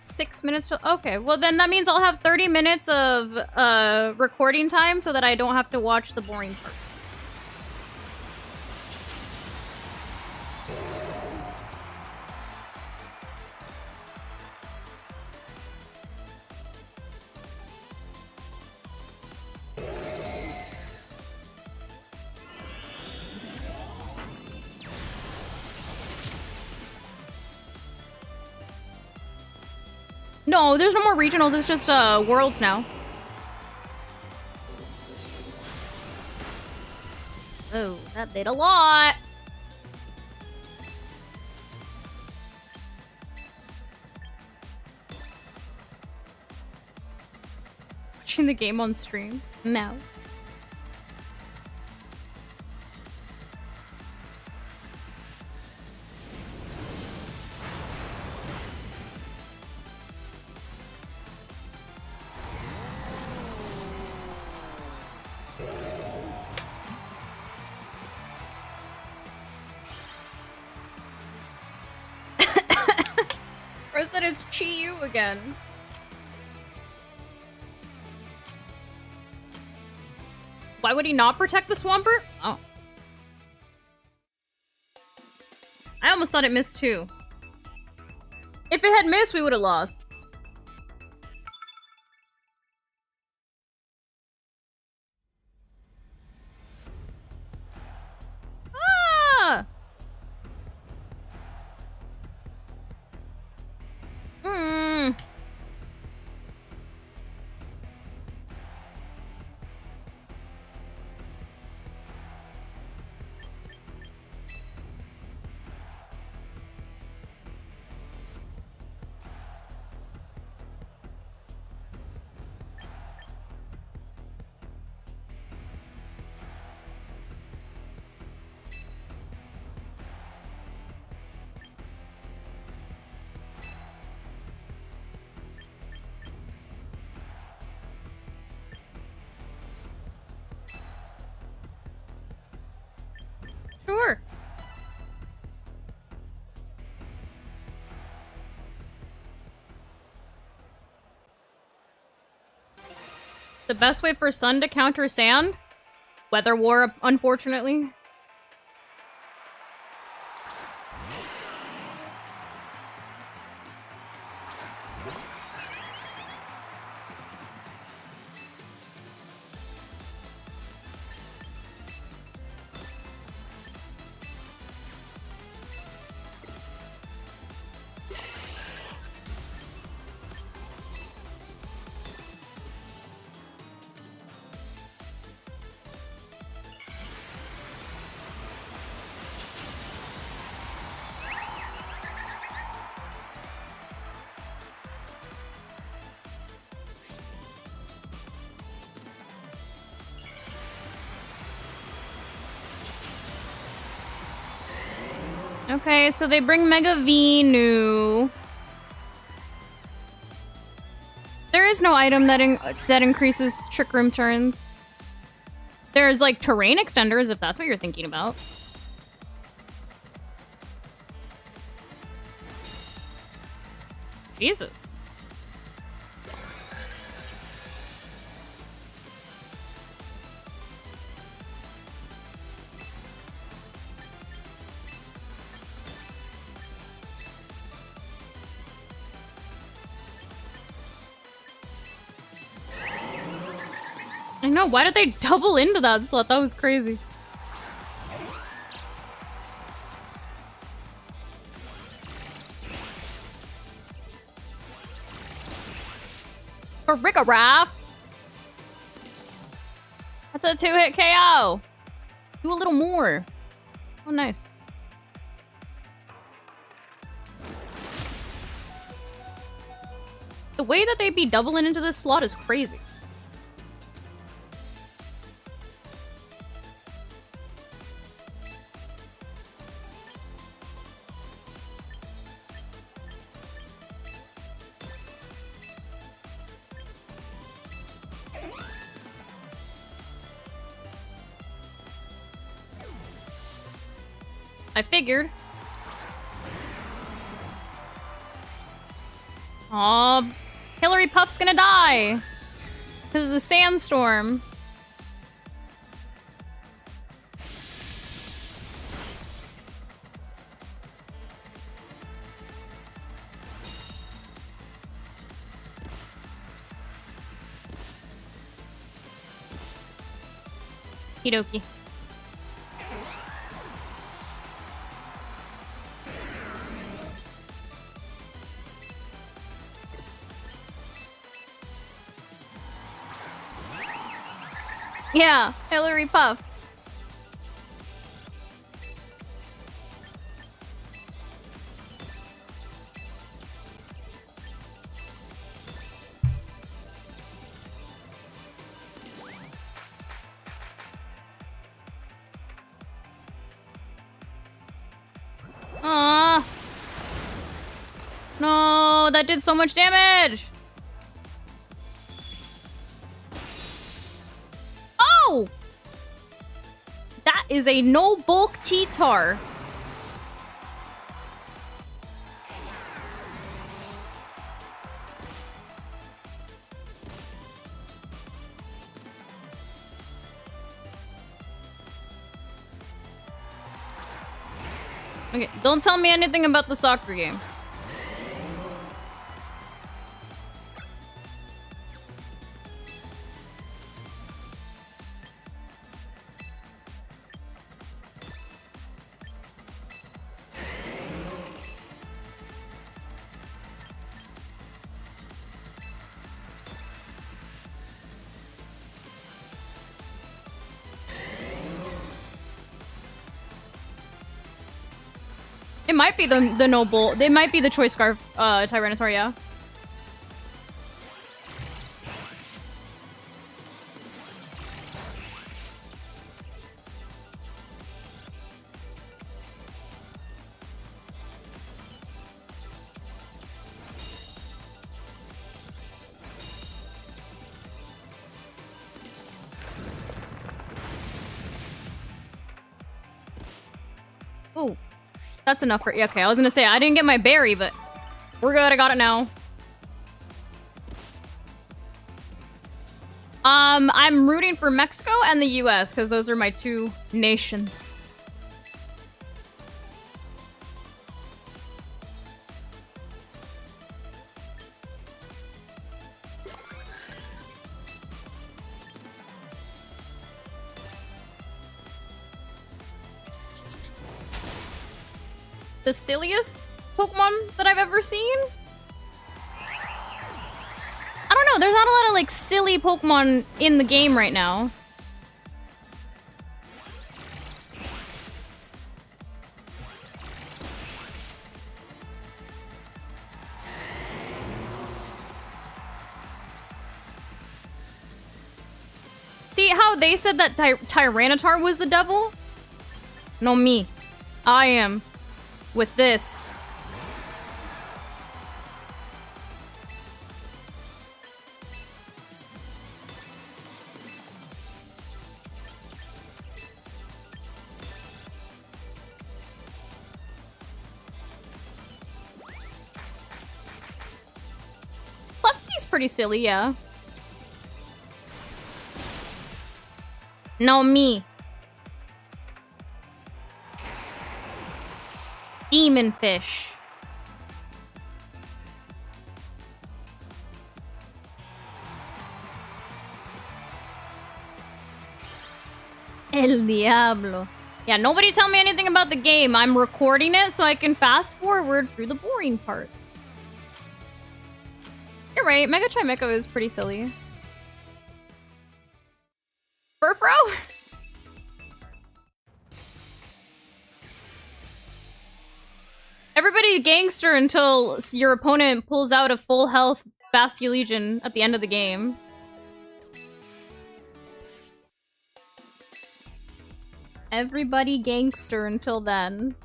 $6 minutes to... Okay, well then that means I'll have 30 minutes of recording time so that I don't have to watch the boring parts. No, there's no more regionals. It's just worlds now. Oh, that did a lot. Watching the game on stream? No. Or said it's Chi-Yu again. Why would he not protect the Swampert? Oh. I almost thought it missed too. If it had missed, we would have lost. Ah! Hmm. Sure. The best way for sun to counter sand? Weather war, unfortunately. Okay, so they bring Mega Venu. There is no item that increases Trick Room turns. There's like terrain extenders, if that's what you're thinking about. Jesus. I know, why did they double into that slot? That was crazy. For Rick-a-Raff! That's a 2-hit KO! Do a little more. Oh, nice. The way that they be doubling into this slot is crazy. I figured. Aw, Hillary Puff's gonna die because of the sandstorm. Okie dokie. Yeah, Hillary Puff. Aww. No, that did so much damage. Oh! That is a no bulk T-Tar. Okay, don't tell me anything about the soccer game. It might be the noble. They might be the choice scarf Tyranitar, yeah. Ooh. That's enough for... Okay, I was gonna say, I didn't get my berry, but... We're good, I got it now. I'm rooting for Mexico and the US, because those are my two nations. The silliest Pokemon that I've ever seen? I don't know, there's not a lot of like silly Pokemon in the game right now. See how they said that Tyranitar was the devil? No, me. I am with this. Fluffy's pretty silly, yeah. No, me. Demon fish. El Diablo. Yeah, nobody tell me anything about the game. I'm recording it so I can fast forward through the boring parts. You're right, Mega Chimecho is pretty silly. Furfro? Everybody gangster until your opponent pulls out a full health Bastia Legion at the end of the game. Everybody gangster until then.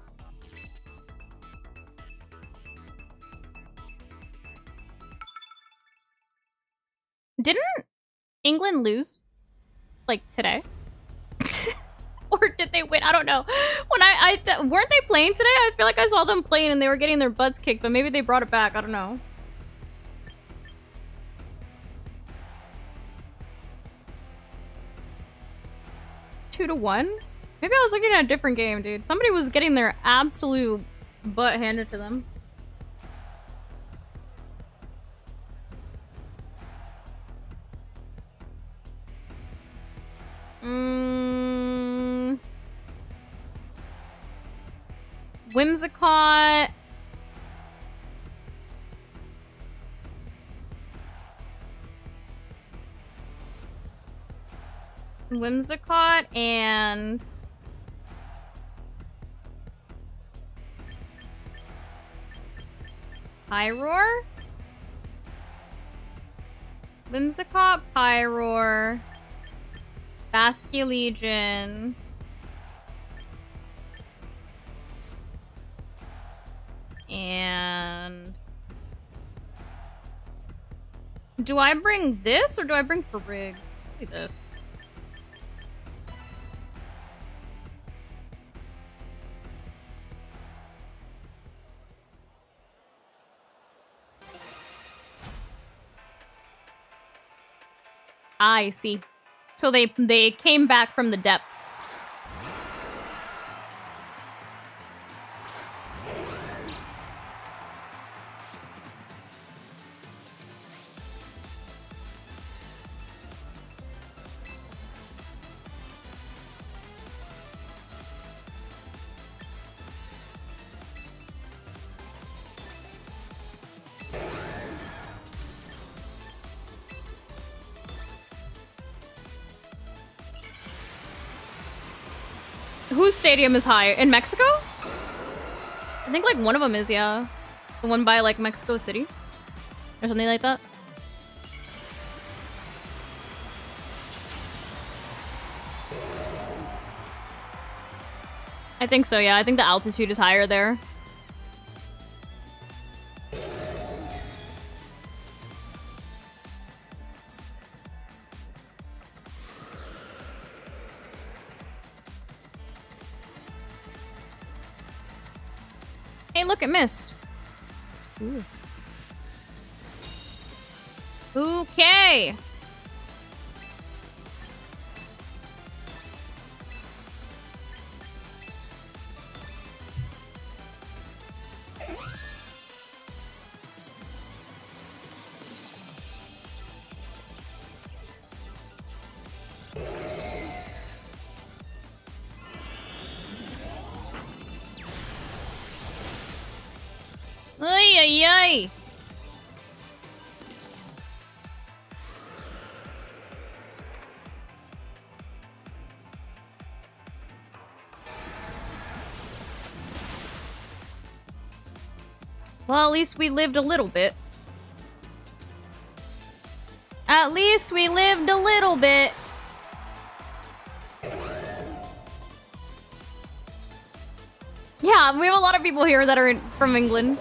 Didn't England lose? Like, today? Or did they win? I don't know. When weren't they playing today? I feel like I saw them playing and they were getting their butts kicked, but maybe they brought it back. I don't know. Two to one? Maybe I was looking at a different game, dude. Somebody was getting their absolute butt handed to them. Whimsicott. Whimsicott and Pyroar? Whimsicott, Pyroar, Bastia Legion, and do I bring this or do I bring Farig? Look at this. I see. So they came back from the depths. Whose stadium is higher? In Mexico? I think like one of them is, yeah. The one by like Mexico City or something like that. I think so, yeah. I think the altitude is higher there. Hey, look, it missed. Ooh. Okay. Ay, ay, ay. Well, at least we lived a little bit. At least we lived a little bit. Yeah, Yeah, we have a lot of people here that are from England.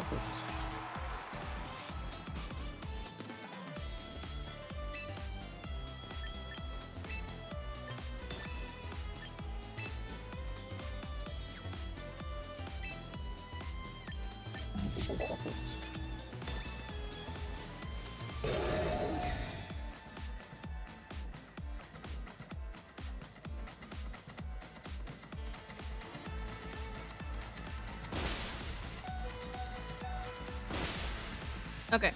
Okay.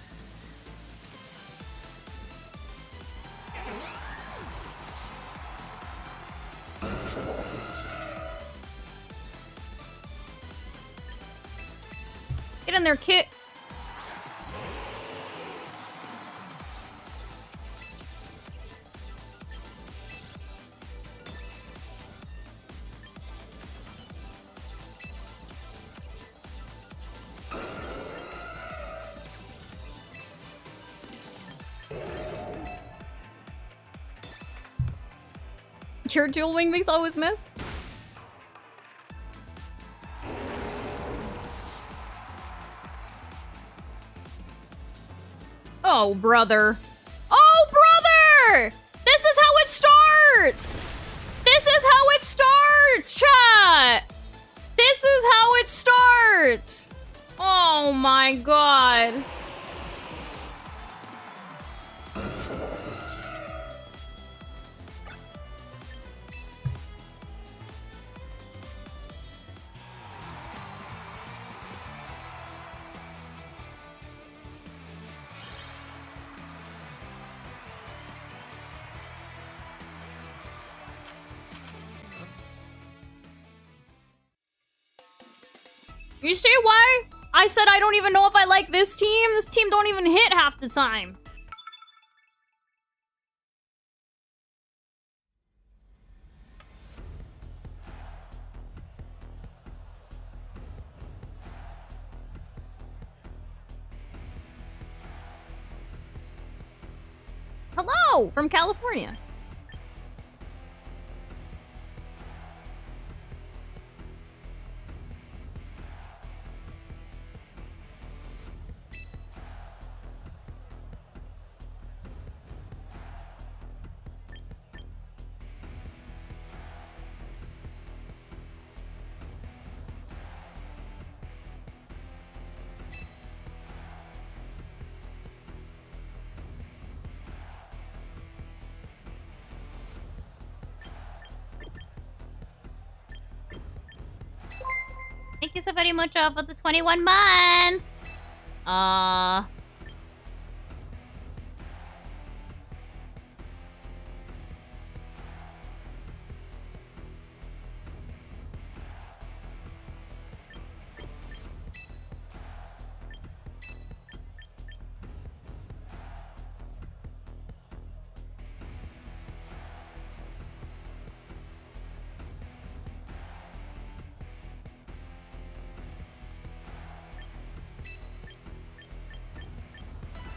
Get in there, Kit. Your dual wing makes always miss? Oh, brother. Oh, brother! This is how it starts! This is how it starts, chat! This is how it starts! Oh my god. You see why I said I don't even know if I like this team? This team don't even hit half the time. Hello, from California. Thank you so very much for the 21 months.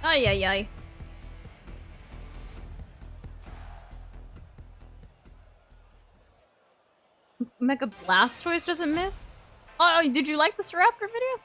Ay, ay, ay. Mega Blastoise doesn't miss? Oh, did you like the Staraptor video?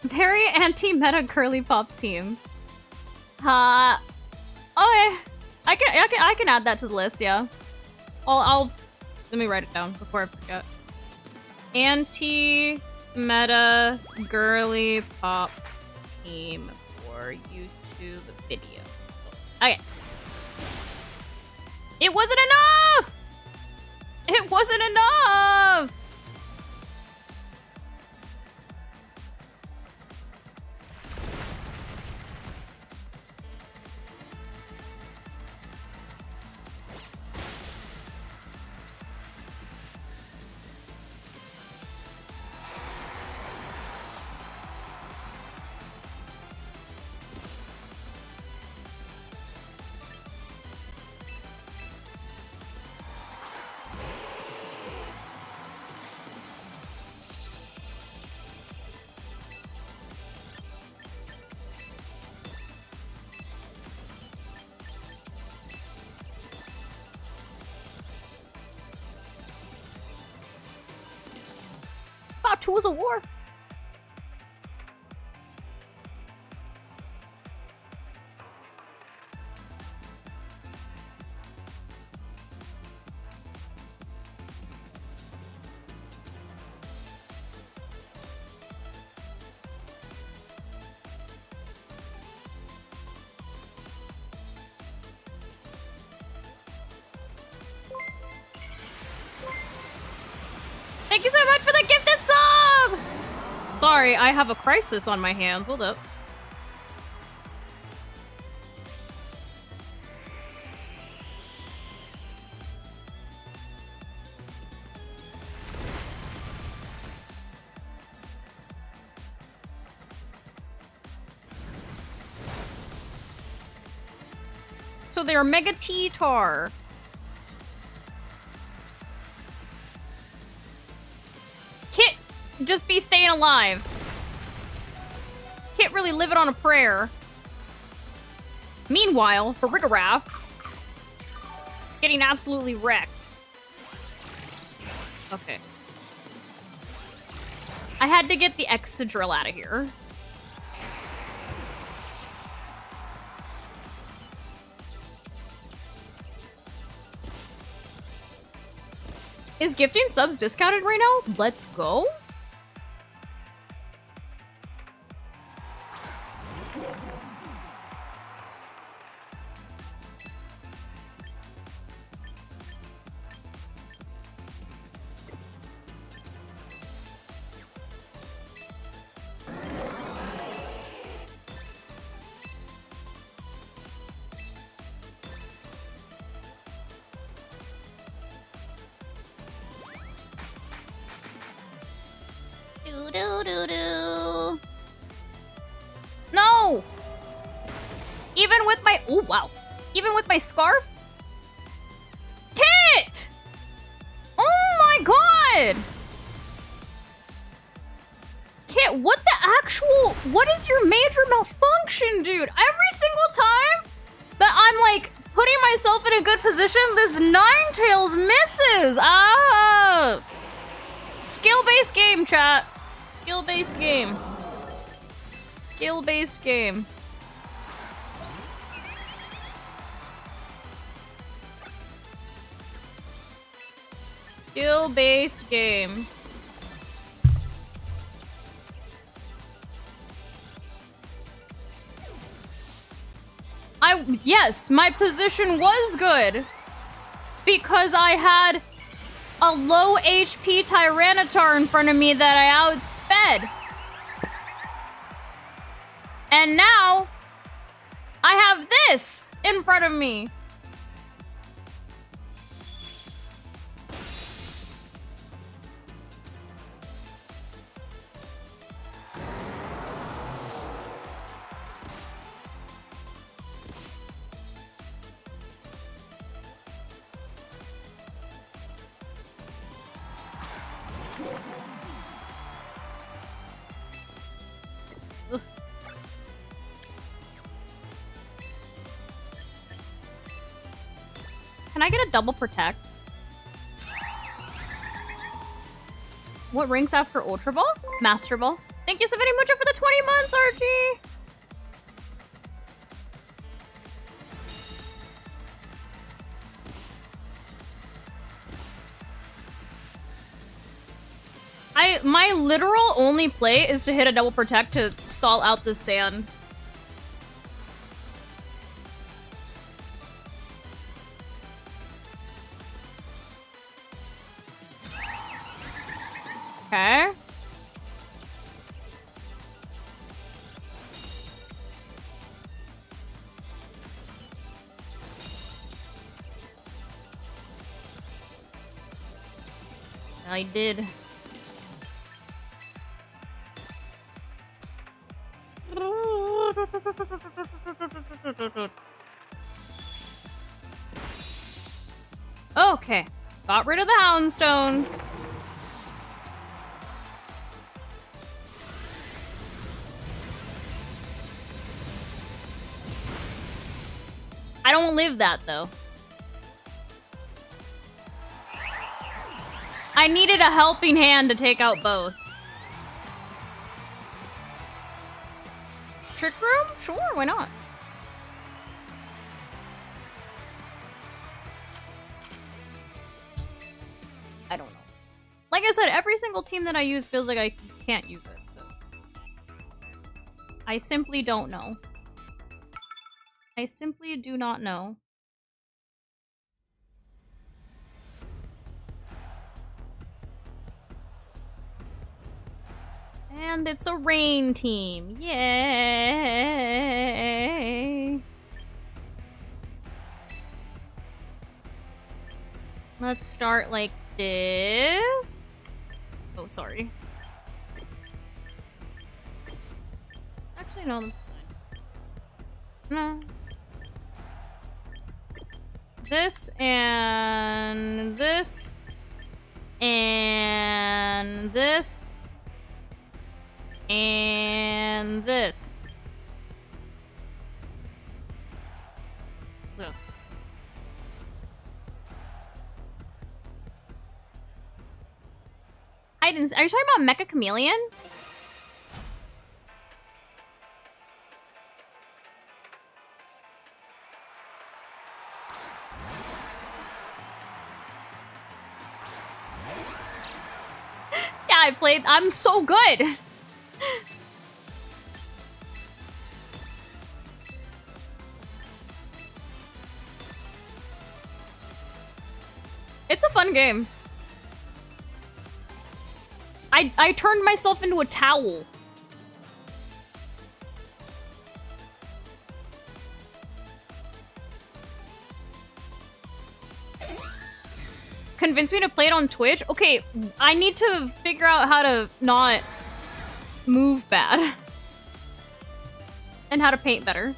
Very anti-meta girly pop team. Okay. I can add that to the list, yeah. I'll let me write it down before I forget. Anti-meta girly pop team for YouTube video. Okay. It wasn't enough! It wasn't enough! Tools of War. Thank you so much for the gifted sub! Sorry, I have a crisis on my hands. Hold up. So they're Mega T-Tar. Kit just be staying alive. Kit really live it on a prayer. Meanwhile, for Rigarath, getting absolutely wrecked. Okay. I had to get the Excadrill out of here. Is gifting subs discounted right now? Let's go. Do-do-do-do. No! Even with my... Oh, wow. Even with my scarf? Kit! Oh my god! Kit, what the actual... What is your major malfunction, dude? Every single time that I'm, like, putting myself in a good position, this Ninetales misses! Ah! Skill-based game, chat. Skill-based game. Skill-based game. Skill-based game. Yes, my position was good. Because I had a low HP Tyranitar in front of me that I outsped. And now, I have this in front of me. Can I get a double protect? What ranks after Ultra Ball? Master Ball. Thank you so very much for the 20 months, Archie! My literal only play is to hit a double protect to stall out the sand. Okay. I did. Okay. Got rid of the Houndstone. I don't live that, though. I needed a helping hand to take out both. Trick room? Sure, why not? I don't know. Like I said, every single team that I use feels like I can't use it, so. I simply don't know. I simply do not know. And it's a rain team. Yay! Let's start like this. Oh, sorry. Actually, no, that's fine. No. This and this and this and this. So. Are you talking about Mecha Chameleon? Yeah, I played. I'm so good. It's a fun game. I turned myself into a towel. Convince me to play it on Twitch? Okay, I need to figure out how to not move bad. And how to paint better.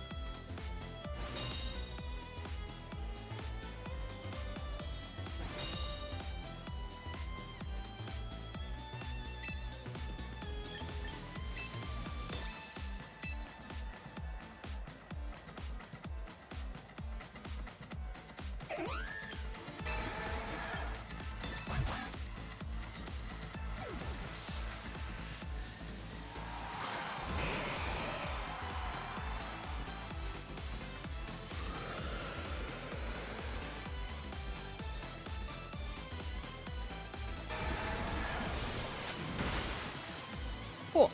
Cool.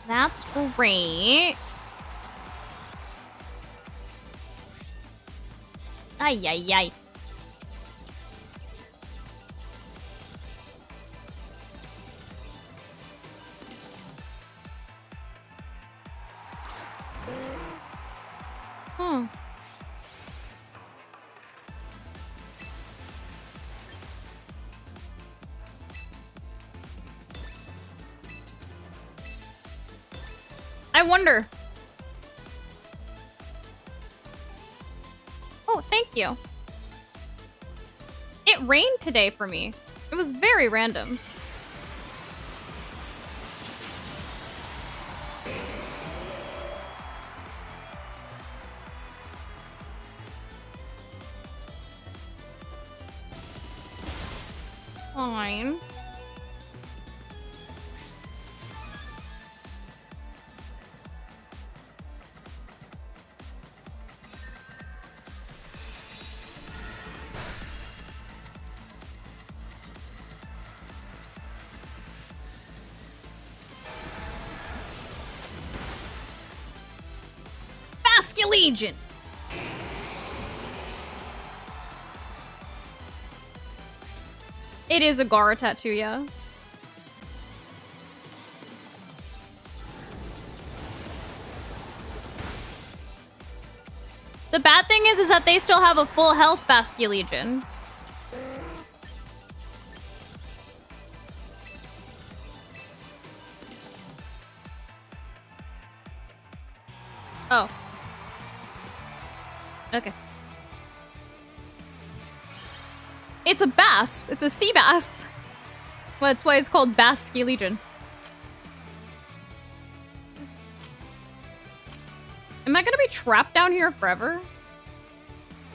That's great. Ay, ay, ay. Huh. I wonder. Oh, thank you. It rained today for me. It was very random. It's fine. Legion. It is a Gara tattoo, yeah. The bad thing is that they still have a full health Basque Legion. Oh. Okay. It's a bass. It's a sea bass. That's why it's called Basque Legion. Am I gonna be trapped down here forever?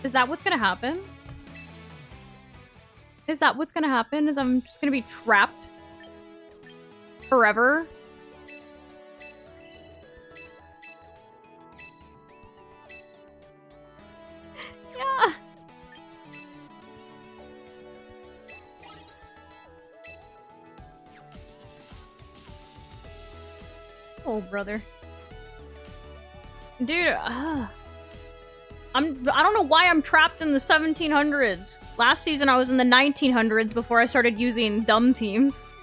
Is that what's gonna happen? Is that what's gonna happen? Is I'm just gonna be trapped forever? Oh, brother. Dude, I don't know why I'm trapped in the 1700s. Last season I was in the 1900s before I started using dumb teams.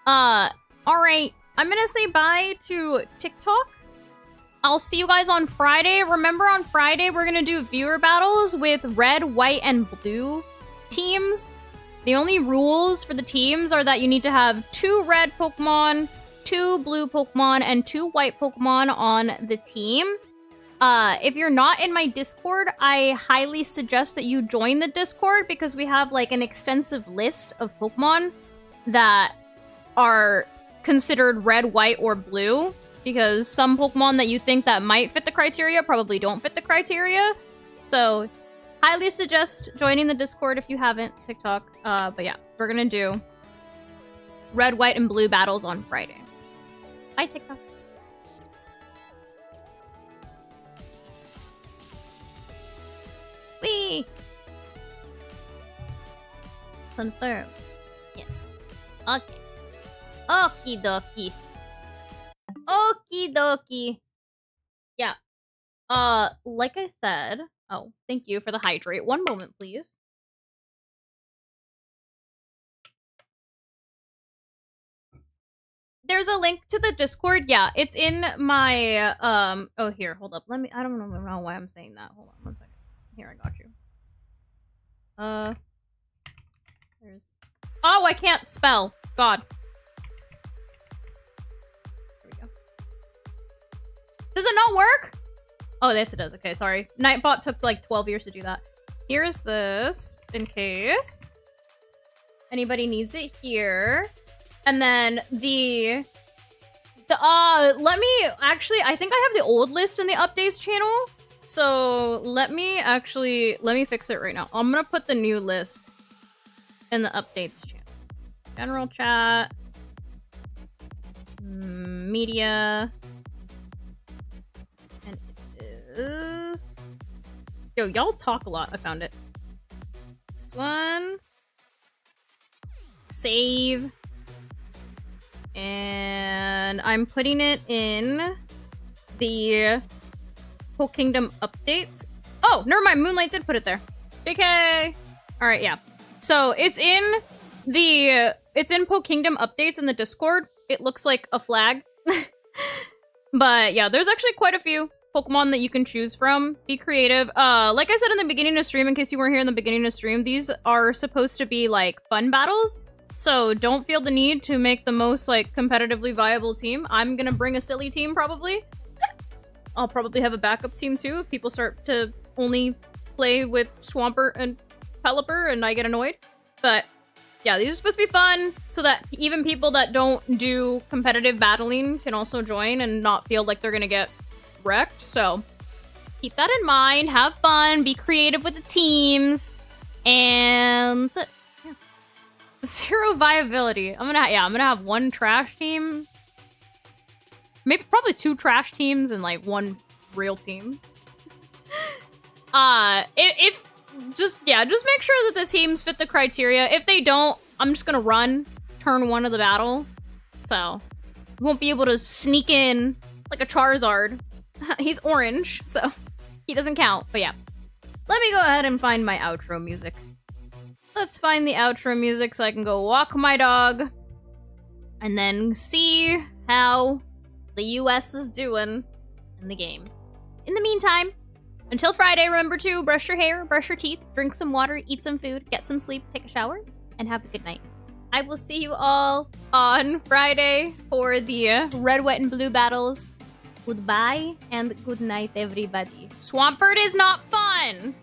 Alright. I'm gonna say bye to TikTok. I'll see you guys on Friday. Remember, on Friday, we're gonna do viewer battles with red, white, and blue teams. The only rules for the teams are that you need to have 2 red Pokemon, 2 blue Pokemon, and 2 white Pokemon on the team. If you're not in my Discord, I highly suggest that you join the Discord because we have like an extensive list of Pokemon that are considered red, white, or blue. Because some Pokemon that you think that might fit the criteria probably don't fit the criteria. So, highly suggest joining the Discord if you haven't, TikTok. But yeah, we're gonna do red, white, and blue battles on Friday. Bye, TikTok. Whee! Confirm. Yes. Okay. Okie dokie. Okie dokie. Yeah. Like I said... Oh, thank you for the hydrate. One moment, please. There's a link to the Discord. Yeah, it's in my, Oh, here, hold up. I don't know why I'm saying that. Hold on, one second. Here, I got you. There's... Oh, I can't spell. God. Does it not work? Oh, yes, it does. Okay, sorry. Nightbot took like 12 years to do that. Here's this, in case anybody needs it here. And then let me, actually, I think I have the old list in the updates channel. So let me fix it right now. I'm gonna put the new list in the updates channel. General chat. Media. Yo, y'all talk a lot. I found it. This one. Save. And I'm putting it in the Poke Kingdom updates. Oh, never mind. Moonlight did put it there. JK. Alright, yeah. So it's in Poke Kingdom updates in the Discord. It looks like a flag. But yeah, there's actually quite a few Pokemon that you can choose from. Be creative. Like I said in the beginning of stream, in case you weren't here in the beginning of stream, these are supposed to be like fun battles. So don't feel the need to make the most like competitively viable team. I'm gonna bring a silly team probably. I'll probably have a backup team too if people start to only play with Swampert and Pelipper and I get annoyed. But yeah, these are supposed to be fun so that even people that don't do competitive battling can also join and not feel like they're gonna get wrecked. So keep that in mind, have fun, be creative with the teams, and yeah. 0 viability. I'm gonna have 1 trash team, maybe probably 2 trash teams and like 1 real team. Just make sure that the teams fit the criteria. If they don't, I'm just gonna run turn 1 of the battle, so you won't be able to sneak in like a Charizard. He's orange, so he doesn't count. But yeah, let me go ahead and find my outro music. Let's find the outro music so I can go walk my dog and then see how the US is doing in the game. In the meantime, until Friday, remember to brush your hair, brush your teeth, drink some water, eat some food, get some sleep, take a shower, and have a good night. I will see you all on Friday for the red, white, and blue battles. Goodbye and good night, everybody. Swampert is not fun!